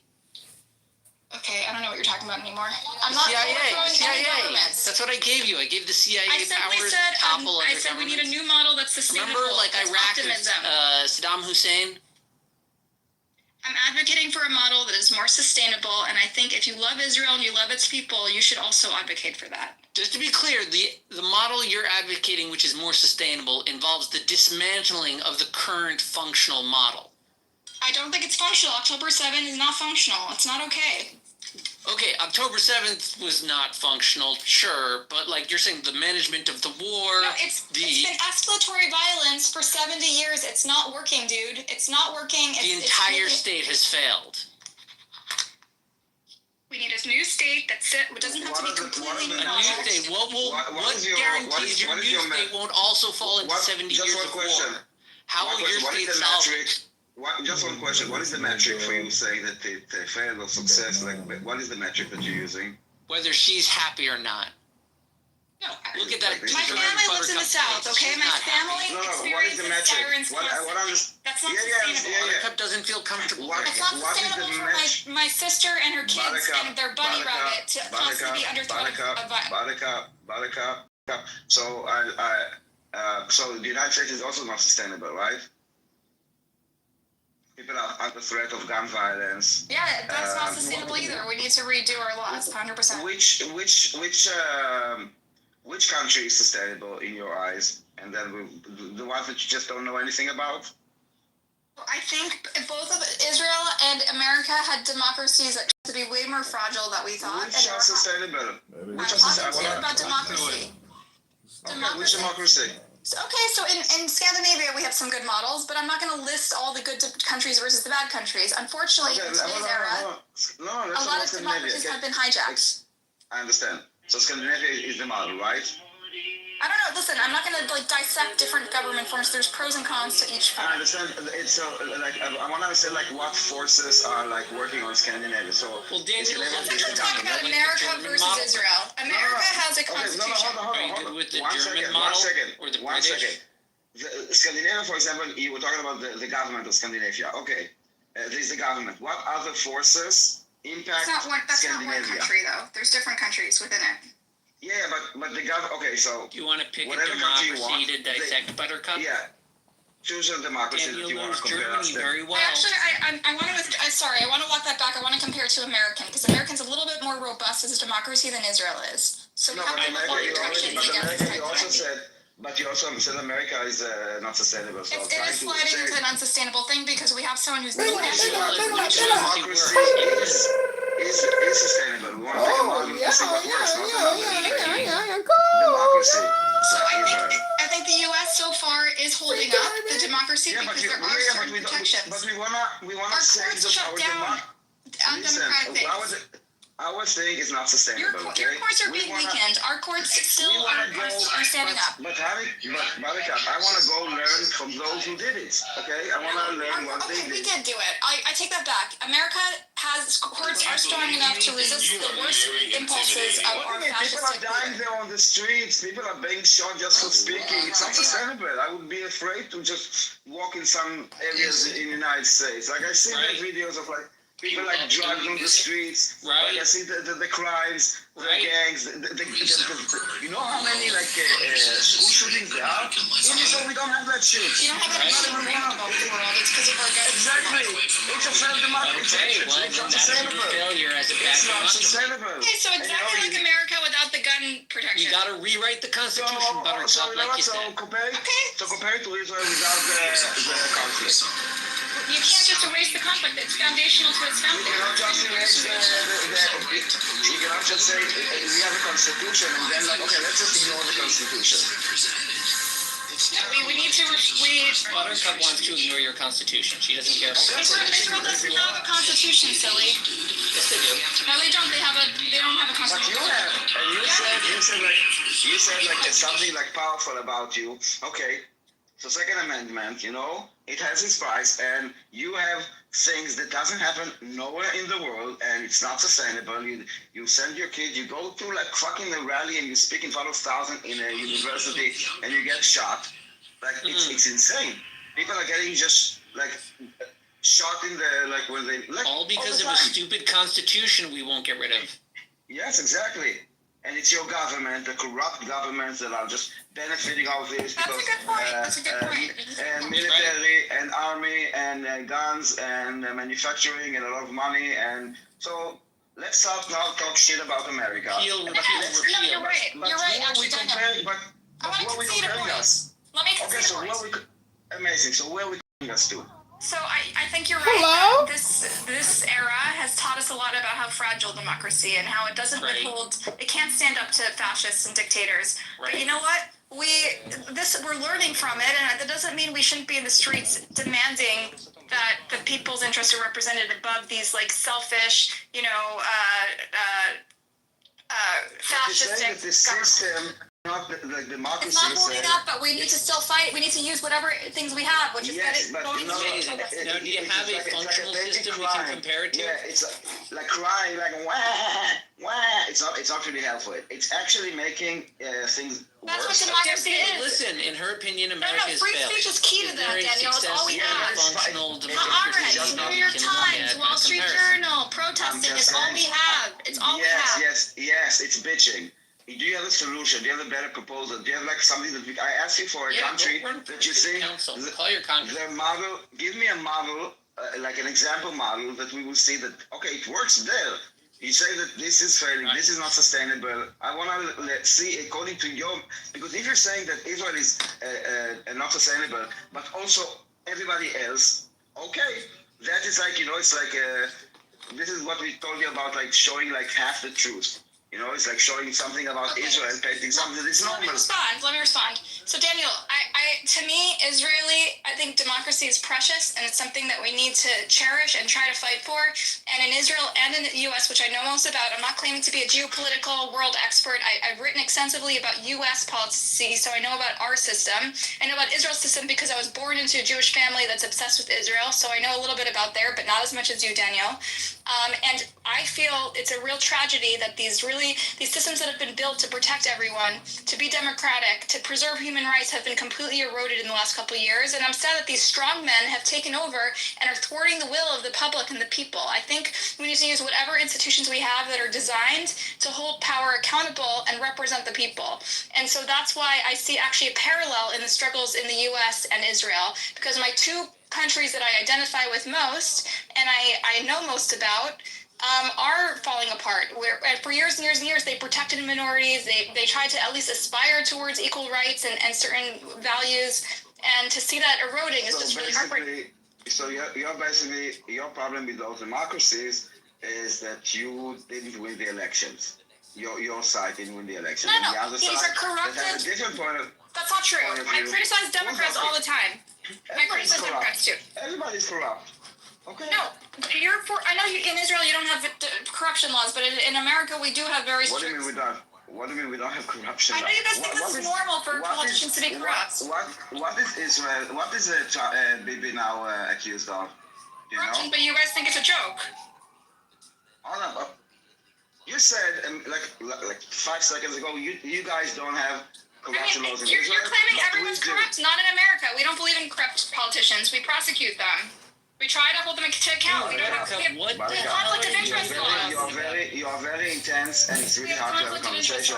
Okay, I don't know what you're talking about anymore. I'm not CIA. That's what I gave you. I gave the CIA powers to topple other governments. I said we need a new model that's sustainable. Remember, like Iraq with Saddam Hussein? I'm advocating for a model that is more sustainable. And I think if you love Israel and you love its people, you should also advocate for that. Just to be clear, the model you're advocating, which is more sustainable, involves the dismantling of the current functional model. I don't think it's functional. October 7th is not functional. It's not okay. Okay, October 7th was not functional, sure, but like you're saying, the management of the war. No, it's been escalatory violence for 70 years. It's not working, dude. It's not working. The entire state has failed. We need a new state that doesn't have to be completely new. A new state. What guarantees your new state won't also fall into 70 years of war? How will your state solve it? Just one question. What is the metric for you saying that they failed or success? Like, what is the metric that you're using? Whether she's happy or not. No, look at that. My family lives in the South, okay? My family experiences sirens constantly. That's not sustainable. Buttercup doesn't feel comfortable. It's not sustainable for my sister and her kids and their bunny rabbit to constantly be under threat of violence. Buttercup. So, so the United States is also not sustainable, right? People are under threat of gun violence. Yeah, that's not sustainable either. We need to redo our laws, 100%. Which country is sustainable in your eyes? And then the ones that you just don't know anything about? I think both of Israel and America had democracies that to be way more fragile than we thought. Which are sustainable? I'm talking to you about democracy. Which democracy? Okay, so in Scandinavia we have some good models, but I'm not going to list all the good countries versus the bad countries. Unfortunately, in today's era, a lot of democracies have been hijacked. I understand. So Scandinavia is the model, right? I don't know. Listen, I'm not going to dissect different government forms. There's pros and cons to each form. I understand. It's so I want to say what forces are working on Scandinavia. So well, Daniel, let's talk about America versus Israel. America has a constitution. Are you good with the German model or the British? Scandinavia, for example, you were talking about the government of Scandinavia. Okay, there's the government. What other forces impact Scandinavia? That's not one country, though. There's different countries within it. Yeah, but the government. Okay, so do you want to pick a democracy to dissect Buttercup? Yeah, choose a democracy that you want to compare us to. Very well. Actually, I want to. I want to walk that back. I want to compare to American because American's a little bit more robust as a democracy than Israel is. So we have to look more protections against this type of thing. But you also said America is not sustainable. So it is sliding into an unsustainable thing because we have someone who's democracy is sustainable. We want to take a model and see what works. Democracy. So I think the U.S. so far is holding up the democracy because there are certain protections. But we wanna save our democratic things. Our thing is not sustainable. Your courts are being weakened. Our courts still are standing up. But Buttercup, I want to go learn from those who did it. Okay, I want to learn what they did. We did do it. I take that back. America has courts are strong enough to resist the worst impulses of our fascist. People are dying there on the streets. People are being shot just for speaking. It's not sustainable. I would be afraid to just walk in some areas in the United States. Like I see the videos of people drugged on the streets. Right. Like I see the crimes, the gangs. You know how many school shootings there are? So we don't have that shit. You don't have that shit about the world. It's because of our government. Exactly. It's a failed democracy. It's not sustainable. Failure as a It's not sustainable. Okay, so exactly like America without the gun protection. You got to rewrite the Constitution, Buttercup, like you said. Compare it to Israel without the conflict. You can't just erase the conflict. It's foundational to its founding. You cannot just erase you cannot just say we have a constitution and then okay, let's just ignore the constitution. We need to. Buttercup wants to ignore your constitution. She doesn't care. Israel doesn't have a constitution, silly. Yes, they do. No, they don't. They don't have a constitution. But you have, and you said it's something powerful about you. Okay. So Second Amendment, it has its price, and you have things that doesn't happen nowhere in the world, and it's not sustainable. You send your kid, you go to fucking a rally, and you speak in front of thousands in a university, and you get shot. It's insane. People are getting just shot in the when they all because of a stupid constitution we won't get rid of. Yes, exactly. and it's your government, the corrupt governments that are just benefiting off this That's because a good point. That's a good point. and military and army and guns and manufacturing and a lot of money, and so let's start now talk shit about America. Peel, No, repeal. you're right. But You're right, who are we actually, Daniel. comparing? But I want who to are we concede a comparing point. us? Let me Okay, concede so a where point. we amazing. So where are we comparing us to? So I think you're right. Hello? This era has taught us a lot about how fragile democracy and how it doesn't Right. withhold. It can't stand up to fascists and dictators. Right. But you know what? We're learning from it, and that doesn't mean we shouldn't be in the streets demanding that the people's interests are represented above these like selfish, fascistic Saying that the system, not the democracy. It's not holding up, but we need to still fight. We need to use whatever things we have, which is Yes, getting but voting. no, Now, do you have a functional system we can compare it to? Yeah, it's like crying, like wah, wah. It's not really helpful. It's actually making things That's worse. what democracy is. Listen, in her opinion, America is free failed. speech is key to that, Very Daniel. It's all we successful, have. functional The democracy Haaretz, is New nothing York you can look Times, at Wall by Street comparison. Journal, protesting is just all saying. we have. It's all we have. Yes, it's bitching. Do you have a solution? Do you have a better proposal? Do you have like something that I ask you for a country that you think council. Call your Congress. the model? Give me a model, like an example model that we will see that okay, it works there. You say that this is failing, this is not sustainable. I want to see according to your, because if you're saying that Israel is not sustainable, but also everybody else, okay, that is like it's like this is what we told you about, like showing like half the truth. It's like showing something about Israel and painting something that is normal. Let me respond. So Daniel, to me, I think democracy is precious and it's something that we need to cherish and try to fight for. And in Israel and in the US, which I know most about, I'm not claiming to be a geopolitical world expert. I've written extensively about US policy, so I know about our system. I know about Israel's system because I was born into a Jewish family that's obsessed with Israel, so I know a little bit about there, but not as much as you, Daniel. And I feel it's a real tragedy that these systems that have been built to protect everyone, to be democratic, to preserve human rights have been completely eroded in the last couple of years. And I'm sad that these strong men have taken over and are thwarting the will of the public and the people. I think we need to use whatever institutions we have that are designed to hold power accountable and represent the people. And so that's why I see actually a parallel in the struggles in the US and Israel, because my two countries that I identify with most and I know most about are falling apart. Where for years and years and years they protected minorities. They tried to at least aspire towards equal rights and certain values. And to see that eroding is just really heartbreaking. So you're basically, your problem with those democracies is that you didn't win the elections. Your side didn't win the elections. No, and the other these side are corrupted. that has a different point of. That's not true. I criticize Democrats all the time. I criticize Democrats too. Everybody's corrupt. Okay. No, I know in Israel you don't have corruption laws, but in America we do have very strict. What do you mean we don't? What do you mean we don't have corruption? I know you guys think this is normal for politicians to be corrupt. What is Israel? What is Bibi now accused of? Do you Corruption, know? but you guys think it's a joke. Oh, no, you said like 5 seconds ago, you guys don't have corruption laws in you're Israel. claiming everyone's corrupt. Not in America. We don't believe in corrupt politicians. We prosecute them. We try to hold them to account. We don't have conflict of interest laws. You are very intense, and it's really hard to have a conversation.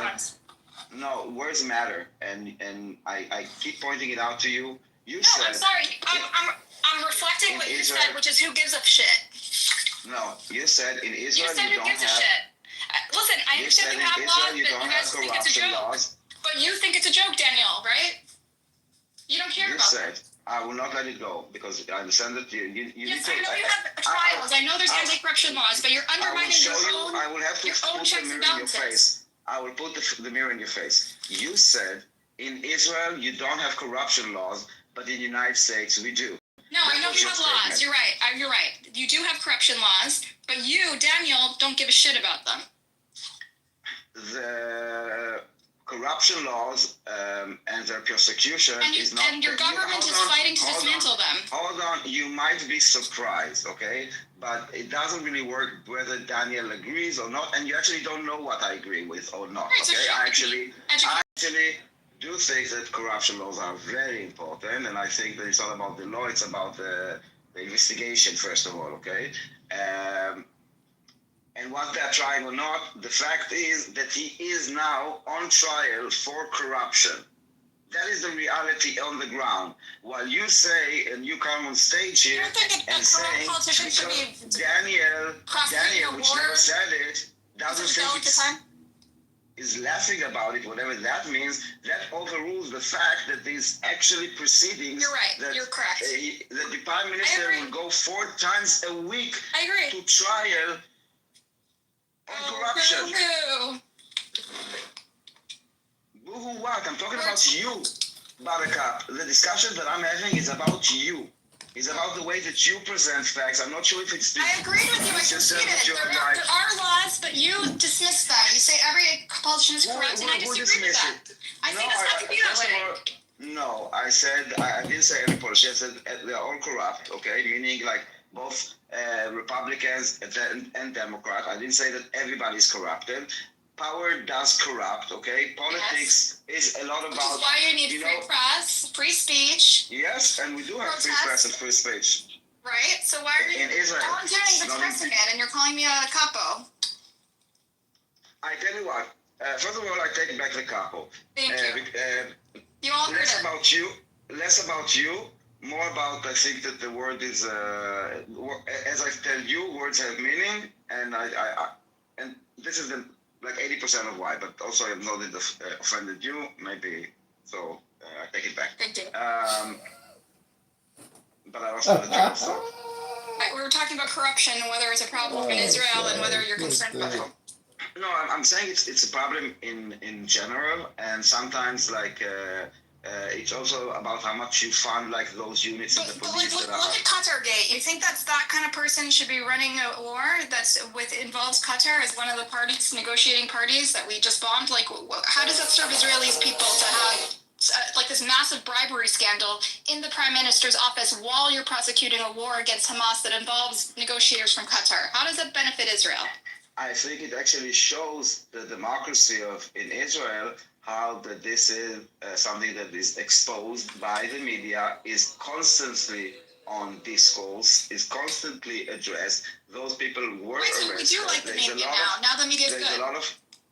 No, words matter, and I keep pointing it out to you. You said. I'm sorry. I'm reflecting what you said, which is who gives a shit. No, you said in Israel you said you who don't gives a have. shit. Listen, I understand you have laws, but you guys think it's a joke. Laws. But you think it's a joke, Daniel, right? You don't care about it. I will not let it go because I understand that you yes, need to. I know you have trials. I know there's anti-corruption laws, but you're undermining I will have to put the mirror in your face. I will put the mirror in your face. You said in Israel you don't have corruption laws, but in the United States we do. No, I know you have laws. You're right. You're right. You do have corruption laws, but you, Daniel, don't give a shit about them. The corruption laws and their persecution is not. And your government is fighting to dismantle them. Hold on, you might be surprised, okay? But it doesn't really work whether Daniel agrees or not, and you actually don't know what I agree with or not. Right, okay, so I actually do think that corruption laws are very important, and I think that it's not about the law; it's about the investigation first of all, okay? And what they're trying or not, the fact is that he is now on trial for corruption. That is the reality on the ground. While you say, and you come on stage here and say, because Daniel, which never said it, doesn't think is laughing about it, whatever that means, that overrules the fact that these actually proceedings. You're right. That, you're correct. That the Prime Minister will go 4 times a week I agree. to trial on corruption. Boo-hoo. Boo-hoo what? I'm talking about you, Buttercup. The discussion that I'm having is about you. It's about the way that you present facts. I'm not sure if it's... I agree with you. I concede it. There are laws, but you dismiss them. You say every politician is corrupt, and I disagree with that. I think it's not to be that way. No, I didn't say every politician. I said they're all corrupt, okay? Meaning like both Republicans and Democrats. I didn't say that everybody is corrupted. Power does corrupt, okay? Politics is a lot about... Which is why you need free press, free speech. Yes, and we do have free press and free speech. Right? So why are you volunteering expressing it and you're calling me a capo? I tell you what, first of all, I take back the capo. Thank you. You all heard it. Less about you, more about, I think that the word is, as I tell you, words have meaning, and and this is like 80% of why, but also I have not offended you, maybe, so I take it back. Thank you. But I also the joke, so. We were talking about corruption and whether it's a problem in Israel and whether you're concerned about it. No, I'm saying it's a problem in general, and sometimes like it's also about how much you fund like those units in the police. Look at Qatargate. You think that kind of person should be running a war involves Qatar as one of the parties, negotiating parties that we just bombed? Like, how does that serve Israelis people to have like this massive bribery scandal in the prime minister's office while you're prosecuting a war against Hamas that involves negotiators from Qatar? How does that benefit Israel? I think it actually shows the democracy in Israel, how that this is something that is exposed by the media, is constantly on discourse, is constantly addressed. Those people were arrested. We do like the media now. Now the media is good.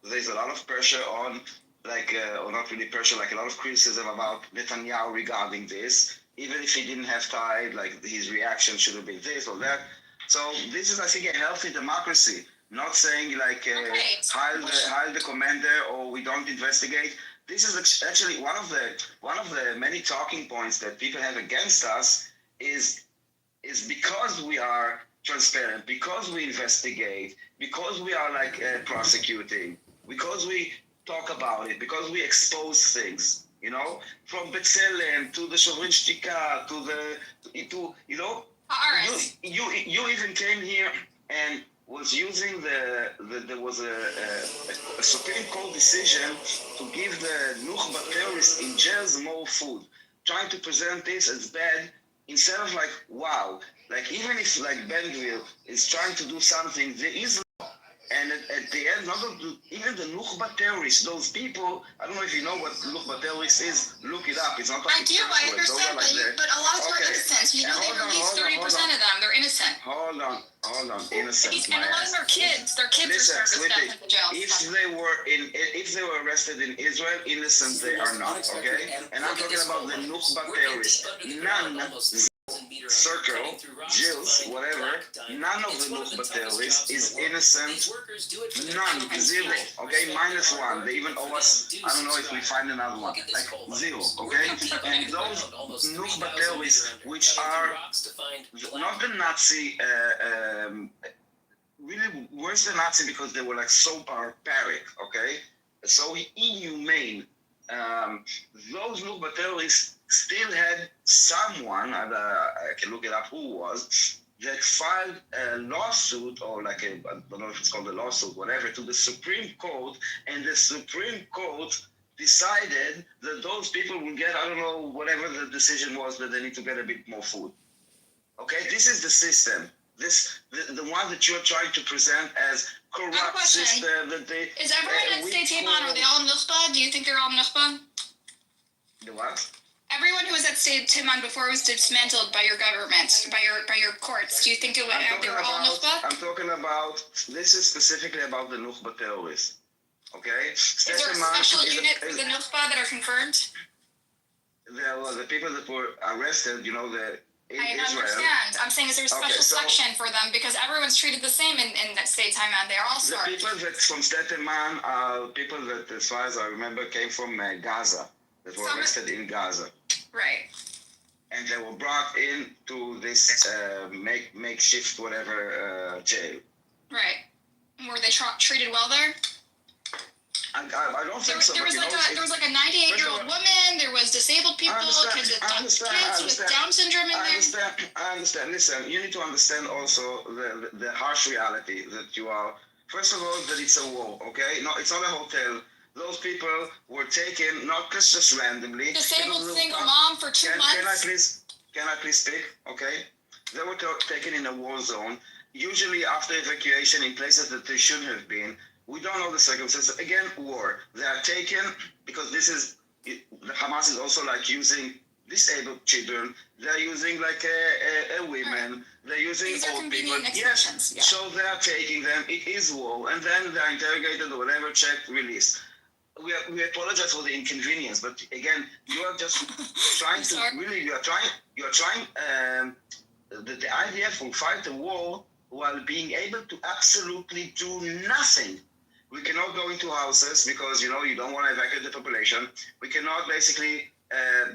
There's a lot of pressure on, like, or not really pressure, like a lot of criticism about Netanyahu regarding this. Even if he didn't have time, like his reaction should have been this or that. So this is, I think, a healthy democracy. Not saying like hide the commander or we don't investigate. This is actually one of the many talking points that people have against us is because we are transparent, because we investigate, because we are like prosecuting, because we talk about it, because we expose things. You know, from B'Tselem to the Shovrin Shtika to you know, you even came here and was using there was a Supreme Court decision to give the Nukhba terrorists in jails more food, trying to present this as bad instead of like, wow, like even if like Ben-Gvir is trying to do something, there is law. And at the end, even the Nukhba terrorists, those people, I don't know if you know what Nukhba terrorists is, look it up. It's not like I do, I understand, but a lot of them are innocent. You know, they released 30% of them. They're innocent. Hold on, innocent. And a lot of them are kids. Their kids are service death in the jail. If they were arrested in Israel, innocent they are not, okay? And I'm talking about the Nukhba terrorists. None, circle, Jews, whatever, none of the Nukhba terrorists is innocent. None, zero, okay? -1. They even owe us, I don't know if we find another one, like 0, okay? And those Nukhba terrorists, which are not the Nazi, really worse than Nazi because they were like so barbaric, okay? So inhumane. Those Nukhba terrorists still had someone, I can look it up who was, that filed a lawsuit, or like I don't know if it's called a lawsuit, whatever, to the Supreme Court, and the Supreme Court decided that those people will get, I don't know, whatever the decision was, that they need to get a bit more food. Okay, this is the system. The one that you're trying to present as corrupt system. That they, is everyone in State Iman, are they all Nukhba? Do you think they're all Nukhba? The what? Everyone who was at State Timon before was dismantled by your government, by your courts. Do you think they were all Nukhba? I'm talking about, this is specifically about the Nukhba terrorists. Okay? Is there a special unit for the Nukhba that are confirmed? There were the people that were arrested, in I Israel. understand. I'm saying, is there a special section for them? Because everyone's treated the same in that State Timon. They are all smart. The people that from State Man are people that, as far as I remember, came from Gaza, that were arrested in Gaza. Right. And they were brought in to this makeshift whatever jail. Right. Were they treated well there? I don't think so. There was like a 98-year-old woman. There was disabled people, kids with Down syndrome in there. I understand. Listen, you need to understand also the harsh reality that you are. First of all, that it's a war. Okay, no, it's not a hotel. Those people were taken not just randomly. Disabled single mom for 2 months. Can I please speak? Okay, they were taken in a war zone. Usually after evacuation in places that they shouldn't have been. We don't know the circumstances. Again, war. They are taken because the Hamas is also like using disabled children. They're using like women. They're using old people. Yes. Yeah. So they are taking them. It is war, and then they're interrogated or whatever, checked, released. We apologize for the inconvenience, but again, you are just trying to really. You are trying. The IDF will fight the war while being able to absolutely do nothing. We cannot go into houses because, you don't want to evacuate the population. We cannot basically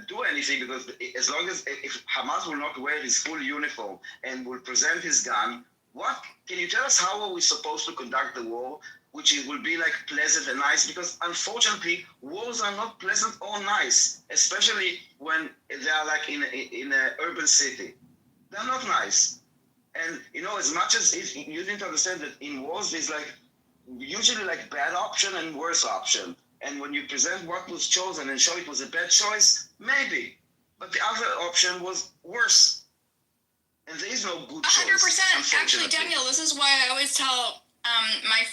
do anything because as long as, if Hamas will not wear his full uniform and will present his gun, what, can you tell us how are we supposed to conduct the war, which will be like pleasant and nice? Because unfortunately, wars are not pleasant or nice, especially when they are like in an urban city. They're not nice. And, as much as you need to understand that in wars, there's like usually like bad option and worse option. And when you present what was chosen and show it was a bad choice, maybe. But the other option was worse. And there is no good choice. 100%. Actually, Daniel, this is why I always tell my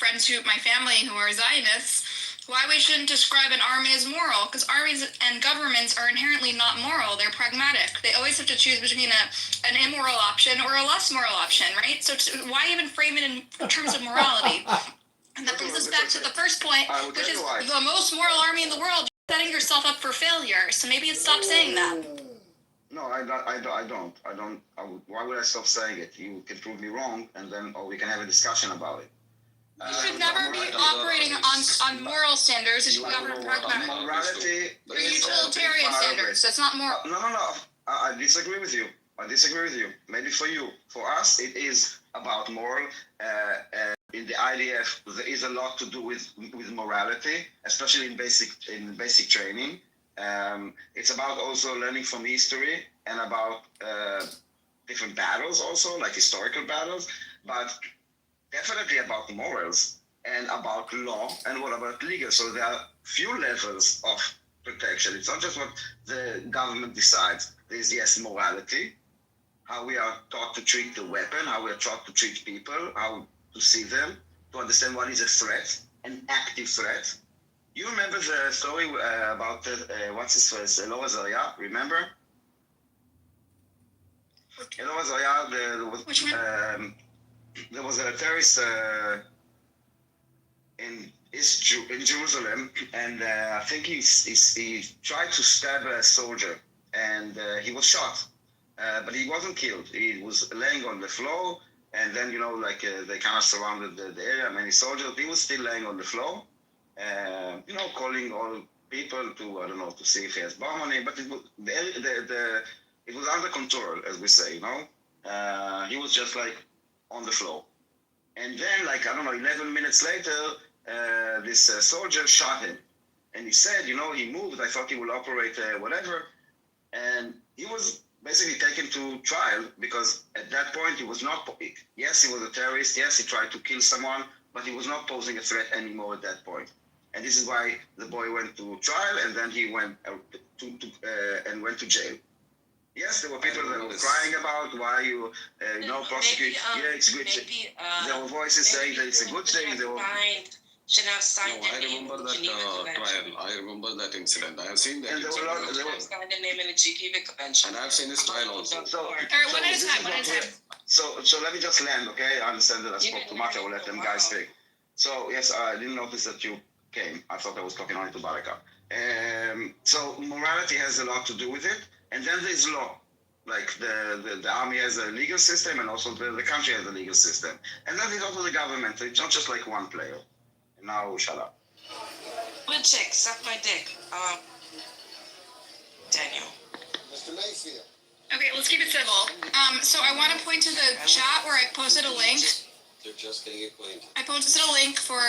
family who are Zionists, why we shouldn't describe an army as moral, because armies and governments are inherently not moral. They're pragmatic. They always have to choose between an immoral option or a less moral option, right? So why even frame it in terms of morality? And that brings us back to the first point, which is the most moral army in the world. You're setting yourself up for failure. So maybe you stop saying that. No, I don't. Why would I stop saying it? You can prove me wrong, and then we can have a discussion about it. You should never be operating on moral standards. You should govern pragmatic. Morality or utilitarian standards. That's not moral. No. I disagree with you. Maybe for you. For us, it is about moral. In the IDF, there is a lot to do with morality, especially in basic training. It's about also learning from history and about different battles also, like historical battles, but definitely about morals and about law and what about legal. So there are few levels of protection. It's not just what the government decides. There's, yes, morality, how we are taught to treat the weapon, how we are taught to treat people, how to see them, to understand what is a threat, an active threat. You remember the story about what's his face, Elor Azaria, remember? Elor Azaria, there was a terrorist in Jerusalem, and I think he tried to stab a soldier, and he was shot, but he wasn't killed. He was laying on the floor, and then they kind of surrounded the area, many soldiers. He was still laying on the floor, calling all people to see if he has bomb on him, but it was under control, as we say. He was just like on the floor. And then 11 minutes later, this soldier shot him. And he said, he moved. I thought he would operate whatever. And he was basically taken to trial because at that point he was not, yes, he was a terrorist. Yes, he tried to kill someone, but he was not posing a threat anymore at that point. And this is why the boy went to trial, and then he went went to jail. Yes, there were people that were crying about why you prosecute. Yeah, it's good. There were voices saying that it's a good thing. should have signed No, I the name remember in the that Geneva Convention. trial. I remember that incident. I have seen that And there incident. were Should have signed the name in the Geneva Convention. And I've seen his trial also. So, All right, one at a this is time, one what at a we're- time. So let me just land, okay? I understand that I spoke too much. I will let them guys speak. So yes, I didn't notice that you came. I thought I was talking only to Baraka. So morality has a lot to do with it, and then there's law. Like the army has a legal system, and also the country has a legal system. And then there's also the government. It's not just like one player. And now shut up. One chick, suck my dick. Daniel. Mr. Mayfield. Okay, let's keep it civil. So I want to point to the chat where I posted a link. They're just getting acquainted. I posted a link for,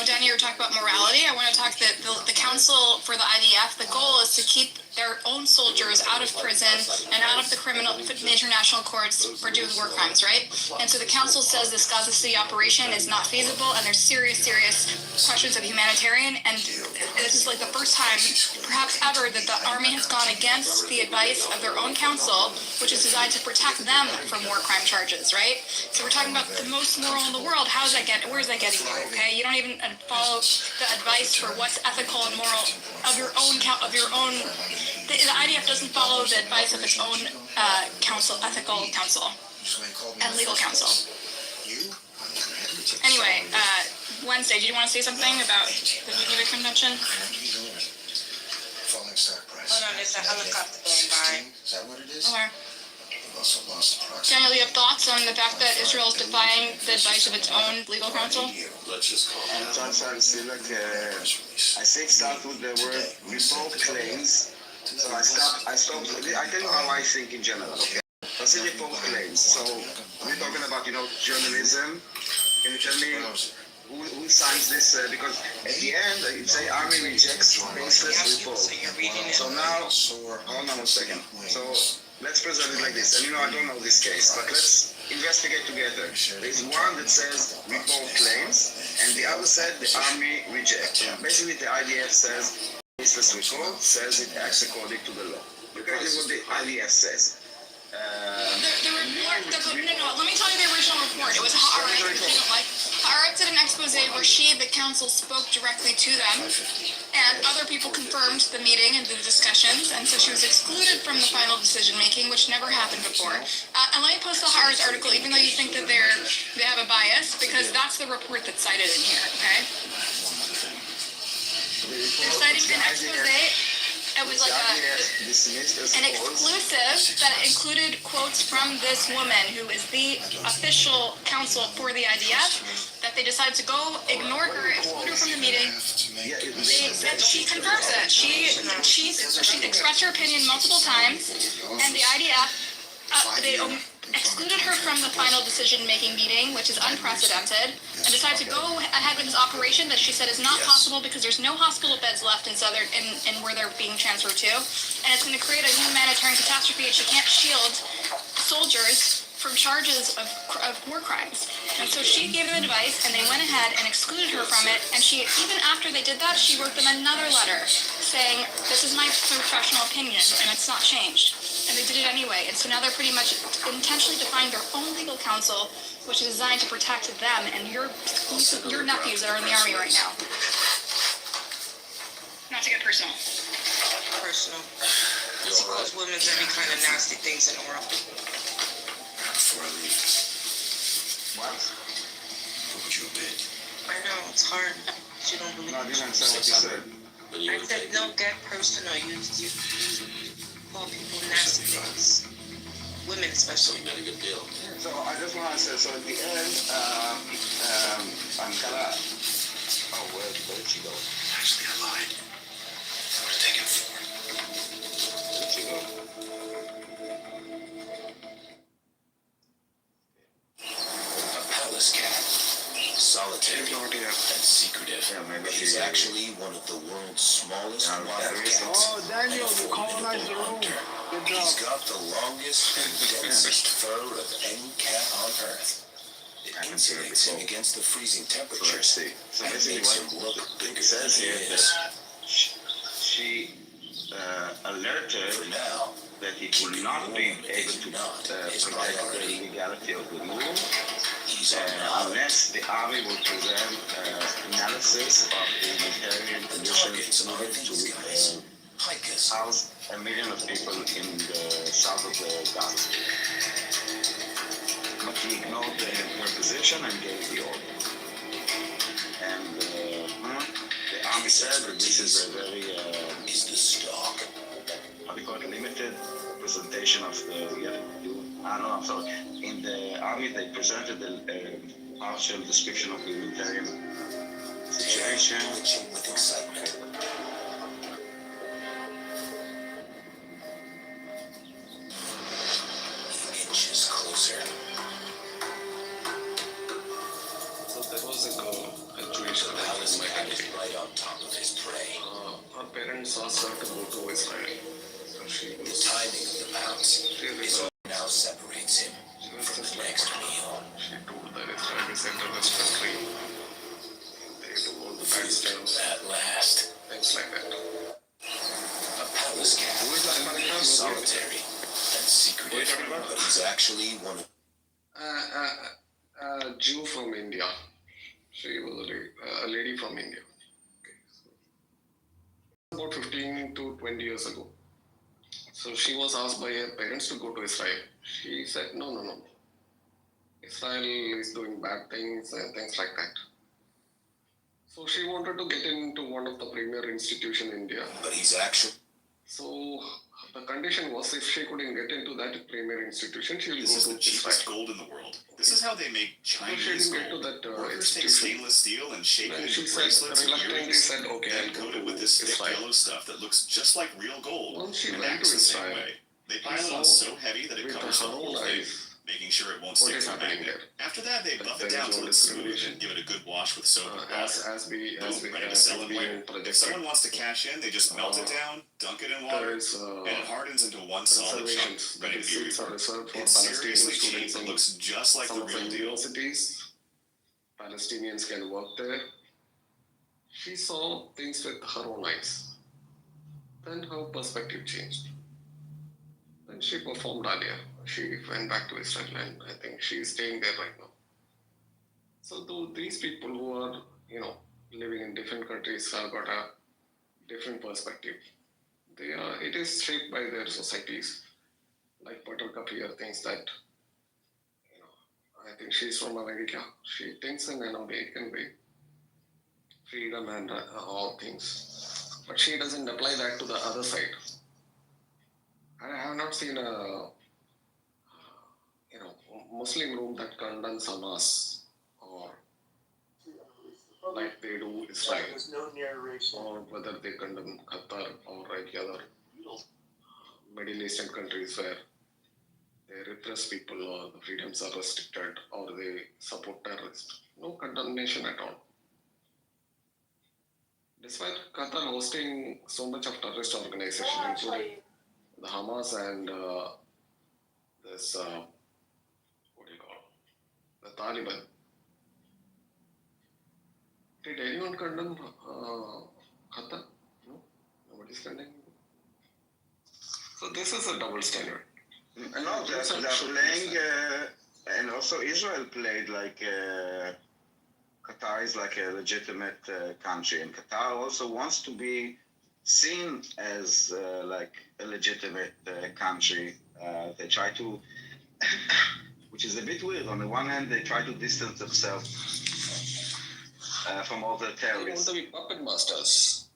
Danny, you were talking about morality. I want to talk that the council for the IDF, the goal is to keep their own soldiers out of prison and out of the international courts for doing war crimes, right? And so the council says this Gaza City operation is not feasible, and there's serious questions of humanitarian. And this is like the first time, perhaps ever, that the army has gone against the advice of their own council, which is designed to protect them from war crime charges, right? So we're talking about the most moral in the world. Where is that getting you? Okay, you don't even follow the advice for what's ethical and moral of your own The IDF doesn't follow the advice of its own ethical council, and legal council. Anyway, Wednesday, did you want to say something about the Geneva Convention? Hold on, there's a helicopter going by. Is that what it is? Or, We've also lost the Daniel, do you have thoughts on the fact that Israel is defying the advice of its own legal council? Let's just call I'm trying to see, like, I think start with the word report claims. So I stopped, I tell you how I think in general, okay? I say report claims. So we're talking about, journalism. Can you tell me who signs this? Because at the end, you say army rejects baseless report. So now, hold on 1 second. So let's present it like this. And I don't know this case, but let's investigate together. There's one that says report claims, and the other said the army rejects. Basically, the IDF says baseless report, says it acts according to the law. You guys know what the IDF says. The report, no, let me tell you the original report. It was Haaretz, which they don't like. Haaretz did an expose where she, the council, spoke directly to them, and other people confirmed the meeting and the discussions, and so she was excluded from the final decision making, which never happened before. And let me post the Haaretz article, even though you think that they have a bias, because that's the report that's cited in here, okay? They're citing an expose. It was like an exclusive that included quotes from this woman who is the official counsel for the IDF, that they decided to go ignore her, exclude her from the meeting. She confirms it. She expressed her opinion multiple times, and the IDF, they excluded her from the final decision-making meeting, which is unprecedented, and decided to go ahead with this operation that she said is not possible because there's no hospital beds left in where they're being transferred to, and it's going to create a humanitarian catastrophe, and she can't shield soldiers from charges of war crimes. And so she gave them advice, and they went ahead and excluded her from it, and she, even after they did that, she wrote them another letter saying, this is my professional opinion, and it's not changed. And they did it anyway. And so now they're pretty much intentionally defying their own legal counsel, which is designed to protect them and your nephews that are in the army right now. Not to get personal. Personal. This calls women every kind of nasty things in the world. Before I leave. What? What would you have been? I know, it's hard. You don't believe No, I didn't understand what you said. I said, don't get personal. You call people nasty things. Women especially. Not a good deal. So I just want to say, so at the end, I'm gonna. Oh, where did she go? Actually, I lied. I was taken for. Where did she go? A palace cat. Solitary and secretive. Yeah, maybe He's actually one of the world's smallest wild cats. Oh, Daniel, you colonized the room. Good job. He's got the longest and densest fur of any cat on Earth. It insulates him against the freezing temperatures So and basically makes what him look bigger it says than here he that is. she alerted For now, that he could not be able to not his protect the priority. legality of the move. He unless the army will present analysis of the humanitarian conditions needed to house 1 million of people in the south of the Gaza. But he ignored her position and gave the order. And the army said that this is a very how do you call it, limited presentation of the I'm sorry. In the army, they presented a partial description of the humanitarian situation. With excitement. Inches closer. So there was a Jewish girl in my country. Right on top of his prey. Her parents asked her to go to Israel. So she The was timing of the bounce now separates him from the next meal. She told that Israel is a terrorist country. They do all the bad things. At last. Things like that. A palace cat. Solitary and secretive, but he's actually one of A Jew from India. She was a lady from India. Okay, so about 15 to 20 years ago. So she was asked by her parents to go to Israel. She said, no. Israel is doing bad things and things like that. So she wanted to get into one of the premier institutions in India. But he's actually... So the condition was if she couldn't get into that premier institution, she will This is go the to Israel. cheapest gold in the world. This is how they make So she Chinese didn't get to gold. that Workers take institution. stainless steel and shape it Then into she said, bracelets and reluctantly earrings, said, okay, then I'll go coat it to with this thick Israel. yellow stuff that looks just like real gold Once she and went to acts the same Israel, way. They she pile it on saw so heavy that it with covers the her whole own thing, eyes making sure it won't what stick is to the happening magnet. there. After that, they That buff there it is down no till it's smooth discrimination. and give it a good wash with soap and water. As we Ready to sell it being later. If projected, someone wants to cash in, they just melt it down, dunk it in there water, is and it hardens into one solid chunk, reservations. ready That to be seats are reworked. reserved for It's Palestinian seriously cheap. students It in looks just like some the of the real deal. universities. Palestinians can work there. She saw things with her own eyes. Then her perspective changed. Then she performed earlier. She went back to Israel and I think she's staying there right now. So these people who are, living in different countries have got a different perspective. It is shaped by their societies. Like Buttercup here thinks that, I think she's from America. She thinks in an American way. Freedom and all things. But she doesn't apply that to the other side. I have not seen a Muslim room that condemns Hamas or like they do Israel. There's no narration. Or whether they condemn Qatar or any other Middle Eastern countries where they repress people or the freedoms are restricted or they support terrorists. No condemnation at all. Despite Qatar hosting so much of terrorist organizations, including the Hamas and this, the Taliban. Did anyone condemn Qatar? No, nobody's condemning. So this is a double standard. No, they're playing, and also Israel played like Qatar is like a legitimate country, and Qatar also wants to be seen as like a legitimate country. They try to, which is a bit weird. On the one hand, they try to distance themselves from all the terrorists. They want to be puppet masters.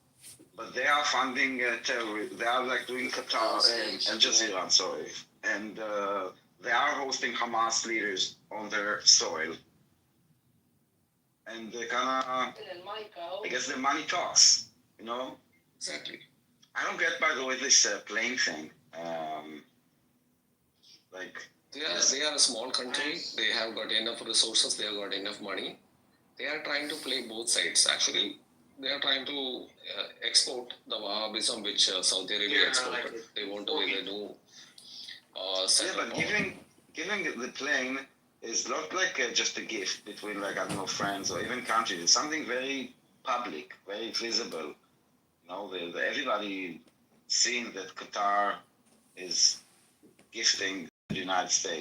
But they are funding terrorists. They are like doing Qatar and Al Jazeera, I'm sorry. And they are hosting Hamas leaders on their soil. And they kind of, I guess the money talks, Exactly. I don't get, by the way, this plane thing. They are a small country. They have got enough resources. They have got enough money. They are trying to play both sides. Actually, they are trying to export the Wahhabism which Saudi Arabia exported. They want to be the new but giving the plane is not like just a gift between, like, I don't know, friends or even countries. It's something very public, very visible. Everybody seeing that Qatar is gifting the United States.